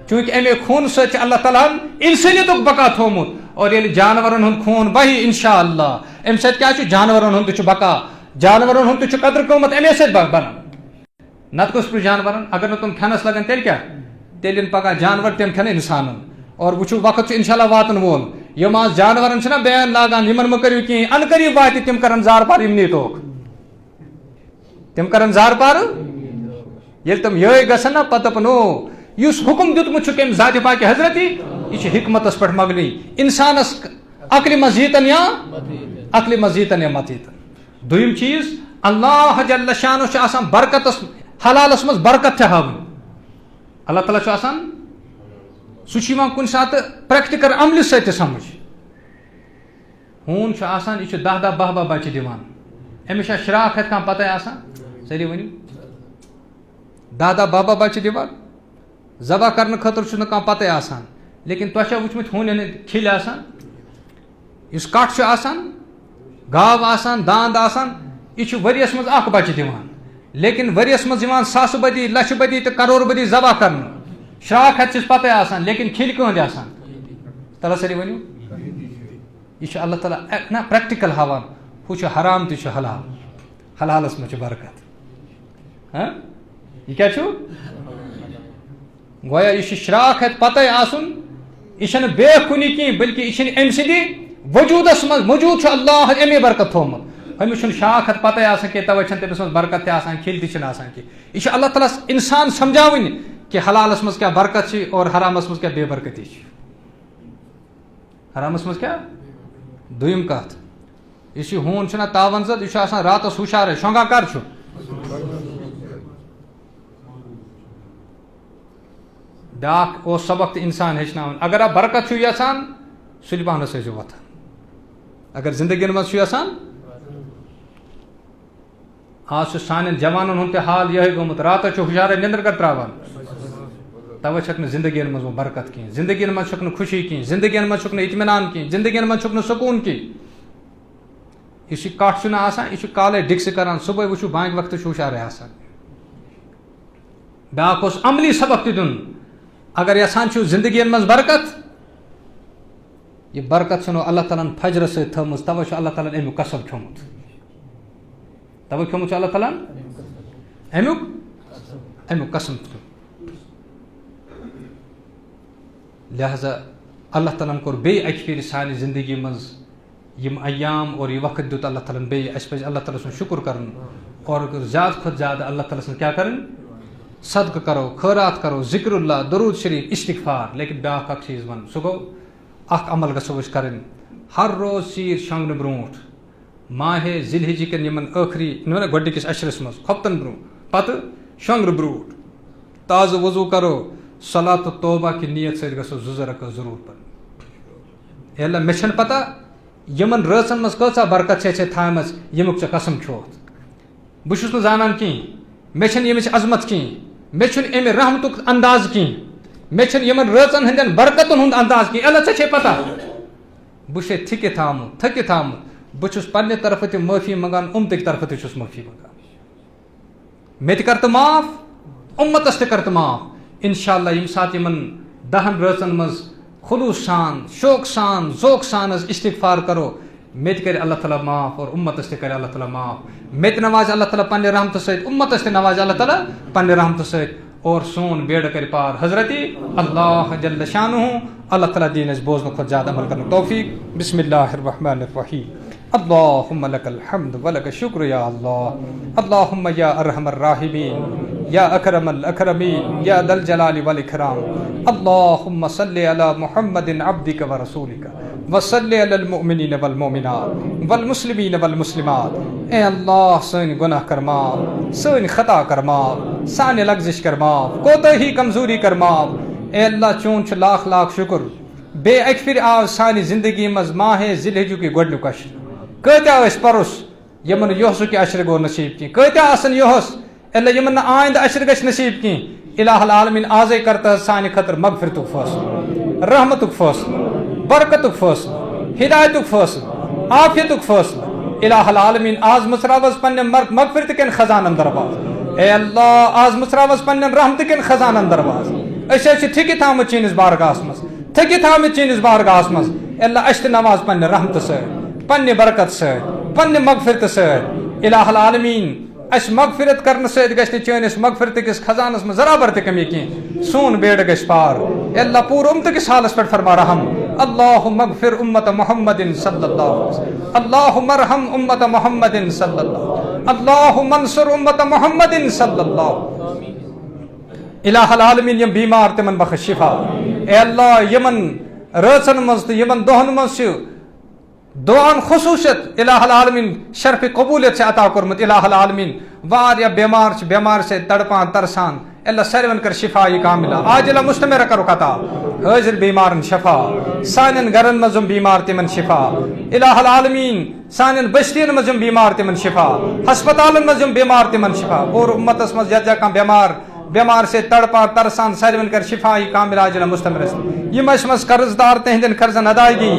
چوٗنٛکہِ اَمے خوٗنہٕ سۭتۍ چھُ اللہ تعالیٰ ہن اِنسٲنیتُک بقا تھوٚومُت اور ییٚلہِ جانورن ہُنٛد خوٗن بہہِ انشاء اللہ اَمہِ سۭتۍ کیٛاہ چھُ جانورن ہُنٛد تہِ چھُ بقا جانورن ہُنٛد تہِ چھُ قدر قۭمت اَمے سۭتۍ بنان نتہٕ کُس پرٛژھِ جانورن اگر نہٕ تِم کھٮ۪نس لگن تیٚلہِ کیٛاہ تیٚلہِ یِن پگاہ جانور تِم کھٮ۪نہٕ انسانن اور وٕچھِو وقت چھُ انشاء اللہ واتن وول یِم آز جانورن چھِنہ بین لاگان یِمن مہ کٔرِو کِہینۍ ان قریٖب واتہِ تِم کرن زار پار یِمنٕے توکھ تِم کرن زار پار ییٚلہِ تِم یِہے گژھن نا پتہٕ دپن او یُس حُکُم دیُتمُت چھُ کٔمۍ ذاتِ پاکہِ حضرتی یہِ چھُ حکمتس پٮ۪ٹھ مبنی انسانس عقلہِ منٛز ییٖتن یا عقلہِ منٛز ییٖتن یا مت ییٖتن دوٚیِم چیٖز اللہ جل شانہ چھُ آسان برکتس حلالس منٛز برکت تہِ ہاوٕنۍ اللہ تعالیٰ چھُ آسان سہ کن سات پریکٹیکل عمل ست سمجھ. ہون آسان یہ 10 12 بچہ دِوان أمس شراک ہتھ کانٛہہ پتہ آسان سٲری ؤنِو 10 12 بچہ دِوان ذبح کرنے خٲطرٕ چھُنہٕ کانٛہہ پتہ آسان لیکن تۄہہِ چھا وٕچھمٕتۍ ہوٗنٮ۪ن ہٕنٛدۍ کھِلۍ آسان یُس کٹھ چھُ آسان گاو آسان داند آسان یہِ چھُ ؤریَس منٛز اکھ بچہ دِوان لیکن ؤریَس منٛز یِوان ساسہٕ بدی لچھِ بدی تہٕ کرور بدی ذبح کرنہٕ شراک ہتھ چھِس پتہ آسان لیکن کھِلۍ کٕہٕنٛدۍ آسان تلا سٲری ؤنِو یہ چھُ اللہ تعالیٰ نہ پریکٹیکل ہاوان ہُہ چھُ حرام تہِ چھُ حلال حلالس منٛز چھِ برکت یہ کیا چھُ گویا یہ چھُ شراک ہتھ پتہ آسُن یہ چھنہٕ بیٚیہِ کُنہِ کینٛہہ بلکہِ یہ چھنہٕ أمۍ سٕنٛدی وجوٗدس منٛز موجوٗد چھُ اللہ امی برکت تھوٚومُت أمِس چھُنہٕ شراک ہتھ پتہ آسان کینٛہہ توے چھنہٕ تٔمِس منٛز برکت تہِ آسان کھِلۍ تہِ چھِنہٕ آسان کینٛہہ یہ چھُ اللہ تعالیٰ انسان سمجھاوٕنۍ کہ حلالس منٛز کیٛاہ برکت چھِ اور حرامس منٛز کیٛاہ بے برکتی چھِ حرامس منٛز کیٛاہ دوٚیِم کتھ یُس یہِ ہوٗن چھُنہ تاون زد یہِ چھُ آسان راتس ہُشارے شۄنٛگان کر چھُ بیاکھ اوس سبق تہِ انسان ہیٚچھناوان اگر اَتھ برکت چھُ یژھان سُلہِ پہنس ٲسۍزیو وۄتھان اگر زندگی منٛز چھُ یژھان آز چھُ سانٮ۪ن جوانن ہُنٛد تہِ حال یِہوٚے گوٚمُت راتس چھُ ہُشارے نِندٕر کر ترٛاوان توے چھکھ نہٕ زندگین منٛز وۄنۍ برکت کینٛہہ زندگین منٛز چھُکھ نہٕ خوشی کینٛہہ زندگین منٛز چھُکھ نہٕ اطمینان کینٛہہ زندگین منٛز چھُکھ نہٕ سکوٗن کینٛہہ یُس یہِ کٹھ چھُنہ آسان یہِ چھُ کالے ڈِکسہٕ کران صبحٲے وٕچھِو بانٛگہِ وقتہٕ چھُ ہُشارے آسان بیاکھ اوس عملی سبق تہِ دیُن اگر یژھان چھُو زندگین منٛز برکت یہ برکت چھنو اللہ تعالیٰ ہن فجرس سۭتۍ تھٲومٕژ توے چھُ اللہ تعالیٰ ہن امیُک قسم کھیوٚمُت توے کھیوٚمُت چھُ اللہ تعالیٰ ہن امیُک قسم لہذا اللہ تعالیٰ ہن کوٚر بیٚیہِ اکہِ پھِرِ سانہِ زندگی منٛز یِم ایام اور یہ وقت دیُت اللہ تعالیٰ ہن بیٚیہِ اَسہِ پَزِ اللہ تعالیٰ سُنٛد شُکر کَرُن اور زیادٕ کھۄتہٕ زیادٕ اللہ تعالیٰ سٕنٛز کیٛاہ کَرٕنۍ صدقہٕ کرو خٲرات کرو ذکر اللہ درود شریف استغفار لیکن بیاکھ اکھ چیٖز وَنہٕ سُہ گوٚو اکھ عمل گژھو أسۍ کَرٕنۍ ہر روز ژیٖرۍ شۄنٛگنہٕ برونٛٹھ ماہے ذی الحجہ کٮ۪ن یِمن ٲخری گۄڈنِکِس عشرس منٛز خۄفتن برونٛہہ پتہٕ شۄنٛگنہٕ برونٛٹھ تازٕ وضوٗ کرو صلات و توبہ کہِ نیت سۭتۍ گژھو 2 رکعت ضروٗر پرٕنۍ اے اللہ مےٚ چھنہٕ پتہ یِمن رٲژن منٛز کۭژاہ برکت چھے ژےٚ تھایمژ ییٚمیُک ژےٚ قسم کھیوٚوُتھ بہٕ چھُس نہٕ زانان کِہیٖنۍ مےٚ چھنہٕ ییٚمِچ عظمت کِہیٖنۍ مےٚ چھُنہٕ امہِ رحمتُک انداز کِہیٖنۍ مےٚ چھُنہٕ یِمن رٲژن ہٕنٛدٮ۪ن برکتن ہُنٛد انداز کِہیٖنۍ اللہ ژےٚ چھے پتہ بہٕ چھُسے تھٔکِتھ آمُت بہٕ چھُس پننہِ طرفہٕ تہِ معٲفی منٛگان اُمتٕکۍ طرفہٕ تہِ چھُس معٲفی منٛگان مےٚ تہِ کر تہٕ معاف اُمتس تہِ کر تہٕ معاف انشاء اللہ ییٚمہِ ساتہٕ یِمن 10 رٲژن منٛز خلوٗص سان شوقہٕ سان ذوقہٕ سان حظ استغفار کرو مےٚ تہِ کرِ اللہ تعالیٰ معاف اور اُمتس تہِ کرِ اللہ تعالیٰ معاف مےٚ تہِ نوازِ اللہ تعالیٰ پننہِ رحمتہٕ سۭتۍ اُمتس تہِ نوازِ اللہ تعالیٰ پننہِ رحمتہٕ سۭتۍ اور سون بیڑٕ کرِ پار حضرتی اللہ جل شانہ اللہ تعالیٰ دِیِن اَسہِ بوزنہٕ کھۄتہٕ زیادٕ عمل کرنُک توفیق بسم اللہ الرحمن الرحیم اللہم لک الحمد ولک الشکر یا اللہ اللہم یا ارحم الراحمین یا اکرم الاکرمین یا ذا الجلال والاکرام اللہم صلی علی محمد عبدک ورسولک وصلی علی المؤمنین والمؤمنات والمسلمین والمسلمات اے اللہ سٲنۍ گناہ کر معاف سٲنۍ خطا کر معاف سانہِ لغزش کر معاف کوتاہی کمزوری کر معاف اے اللہ چون چھُ لاکھ لاکھ شُکر بیٚیہِ اکہِ پھِرِ آو سانہِ زندگی منٛز ماہے ذی الحجُک یہِ گۄڈنیُک عشر کۭتیاہ ٲسۍ پرُس یِمن یۄہسُک یہِ عشرٕ گوٚو نصیٖب کینٛہہ کۭتیاہ آسن یۄہس اللہ یِمن نہٕ آیندٕ عشرٕ گژھِ نصیٖب کینٛہہ الہ العالمیٖن آزے کر تہٕ حظ سانہِ خٲطرٕ مغفرتُک فٲصلہٕ رحمتُک فٲصلہٕ برکتُک فٲصلہٕ ہدایتُک فٲصلہٕ عافیتُک فٲصلہٕ الہ العالمیٖن آز مٕژراو حظ پننٮ۪ن مغفرتہٕ کٮ۪ن خزانن درواز اے اللہ آز مٕژراو حظ پننٮ۪ن رحمتہٕ کٮ۪ن خزانن درواز أسۍ حظ چھِ تھٔکِتھ آمٕتۍ چٲنِس بارگاہس منٛز اللہ اَسہِ تہِ نواز پننہِ رحمتہٕ سۭتۍ پننہِ برکت سۭتۍ پننہِ مغفرتہٕ سۭتۍ الہ العالمیٖن اَسہِ مغفرت کرنہٕ سۭتۍ گژھِ نہٕ چٲنِس مغفرتہٕ کِس خزانس منٛز ذرا بر تہِ کمی کینٛہہ سون بیڑٕ گژھِ پار اے اللہ پوٗرٕ اُمتہٕ حالس پٮ۪ٹھ فرما رحم اللہُم اغفر اُمت محمد صلی اللہ علیہ وسلم اللہُم ارحم اُمت محمد صلی اللہ اللہُم انصر اُمت محمد صلی اللہ الہ العالمیٖن یِم بیمار تِمن بخش شفا اے اللہ یِمن رٲژن منٛز تہٕ یِمن دۄہن منٛز چھِ دعان خصوٗصیت الہ العالمیٖن شرفِ قبوٗلیت چھِ عطا کوٚرمُت الہ العالمیٖن واریاہ بٮ۪مار چھِ بٮ۪مارِ سۭتۍ تڑپان ترسان اللہ سارون کر شفا کاملہ عاجلہ مستمرہ کرو عطا حاضر بیمارن شفا سانن گرن مزم بیمار تمن شفا الہ العالمین سانن بستین مزم بیمار تمن شفا ہسپتالن مزم بیمار تمن شفا پور امتس مز جا کان بیمار سے تڑپا ترسان سارون کر شفا کاملہ عاجلہ مستمرہ یم مز قرض دار تہندن قرضن ادائیگی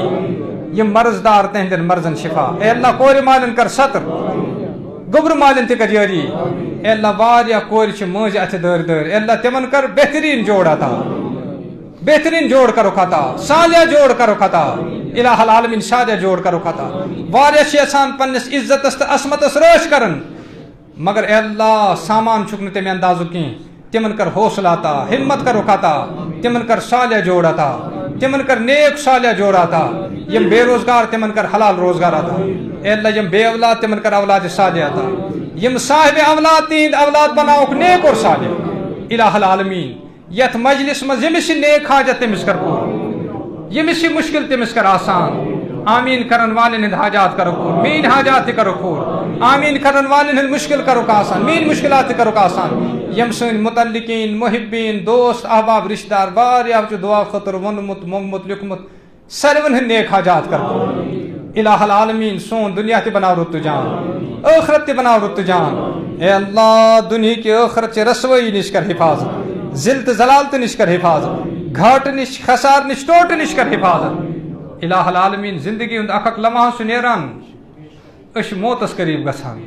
یم مرض دار تہندن مرضن شفا اے اللہ کور مالن کر سطر گبر مالن تہ کر جاری اے اللہ واریا کور چھ ماج اتھ دار دار اے اللہ تمن کر بہترین جوڑ عطا بہترین جوڑ کرو عطا سالیہ جوڑ کرو عطا الہ العالمین سالیہ جوڑ کرو عطا واریا چھ آسان پنس عزتس تہ عصمتس رٲچھ کرن مگر اے اللہ سامان چھک نہ تمہ اندازو کی تمن کر حوصلہ عطا ہمت کرو عطا تمن کر سالیہ جوڑ عطا تمن کر نیک سالیہ جوڑ عطا یم بے روزگار تمن کر حلال روزگار عطا اے اللہ یم بے اولاد تمن کر اولاد صالح عطا یم صاحب اولاد تہند اولاد بناوک نیک اور صالح الہ العالمین یت مجلس مز یمس نیک حاجت تمس کر پور یمس مشکل تمس کر آسان آمین کرن والن ہند حاجات کرو پور مین حاجات کرو پور آمین کرن والن ہند مشکل کرو آسان مین مشکلات کرو آسان یم سن متعلقین محبین دوست احباب رشتہ دار واریاہ چھ دعا خطر ونمت مومت لکھمت سارون ہند نیک حاجات کر الہ العالمین سون دنیا تہ بناو رت جان آخرت تہ بناو رت جان اے اللہ دنیا کی آخرت چہ رسوائی نش کر حفاظت ذلت زلالت نش کر حفاظت گھاٹ نش خسار نش ٹوٹ نش کر حفاظت الہ العالمین زندگی ہند اخ لمحہ سہ نیران اش موتس قریب گژھان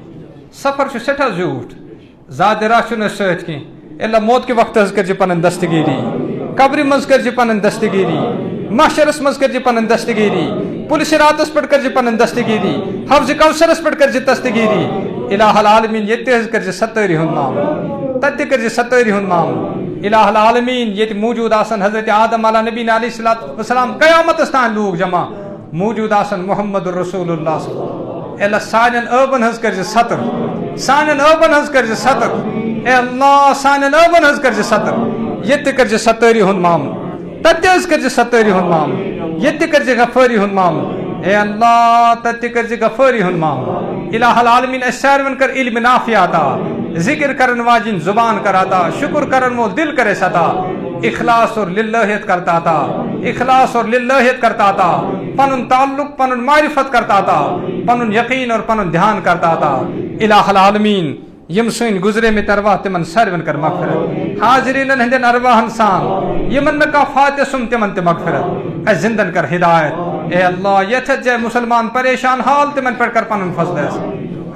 سفر چھ سٹھا زیوٹھ زیادہ راہ چھُنہٕ سۭتۍ کینٛہہ اللہ موت کے وقت کر پنن دستگیری قبر مز کر پنن دستگیری محشرس مز کر پنن دستگیری پولیس راتس پہ کر پنن دستگیری حوض کوثرس پہ کر دستگیری الہ العالمین یہ کر ستاری ہند معاملہ تت کر ستاری ہند معاملہ الہ العالمین یہ موجود آسن حضرت آدم علیہ نبی علیہ الصلوۃ والسلام قیامت تان لوگ جمع موجود آسن محمد رسول اللہ صلی اللہ اللہ سانن ابن ہز کر ستر سانن ابن ہز کر ستر اے اللہ سانن ابن ہز کر ستر یہ کر ستاری ہند معاملہ تت کر ستاری ہند معاملہ یہ کر غفاری ہند معاملہ اے اللہ تت کر غفاری ہند معاملہ الہ العالمین سارون کر علم نافع عطا ذکر کرن واجن زبان کر عطا شکر کرن مول دل کرے عطا اخلاص اور للہیت کرتا تھا اخلاص اور للہیت کرتا تھا پنن تعلق پنن معرفت کرتا تھا پنن یقین اور پنن دھیان کرتا تھا الہ العالمین یم سن گزرے میں ترواہ تمن سارون کر مغفرت حاضرین ہندن ارواحن سان یمن کا فاتح سم تمن تے مغفرت اے زندن کر ہدایت اے اللہ یتھ جے مسلمان پریشان حال تمن پر کر پنن فضل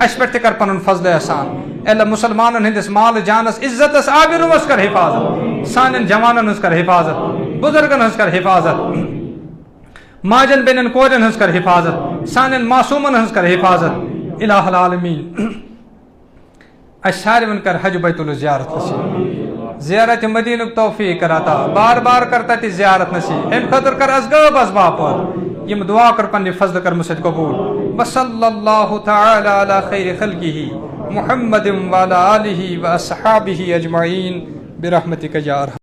اس پر کر پنن فضل احسان اے اللہ مسلمانن ہندس مال جانس عزتس آبروس کر حفاظت سانن جوانن ہنس کر حفاظت بزرگن ہنس کر حفاظت ماجن بینن کورن ہنس کر حفاظت سانن معصومن ہنس کر حفاظت الہ العالمین سارون کر حج بیت اللہ زیارت نصیب زیارت مدینہ توفیق کراتا بار بار کرتا تی زیارت نصیب ام خاطر کر ازگاب اسباب پر یم دعا کر پنی فضل کر مسجد قبول وصلی اللہ تعالی علی خیر خلقہ محمد وعلی آلہ واصحابہ اجمعین برحمتک یا ارحم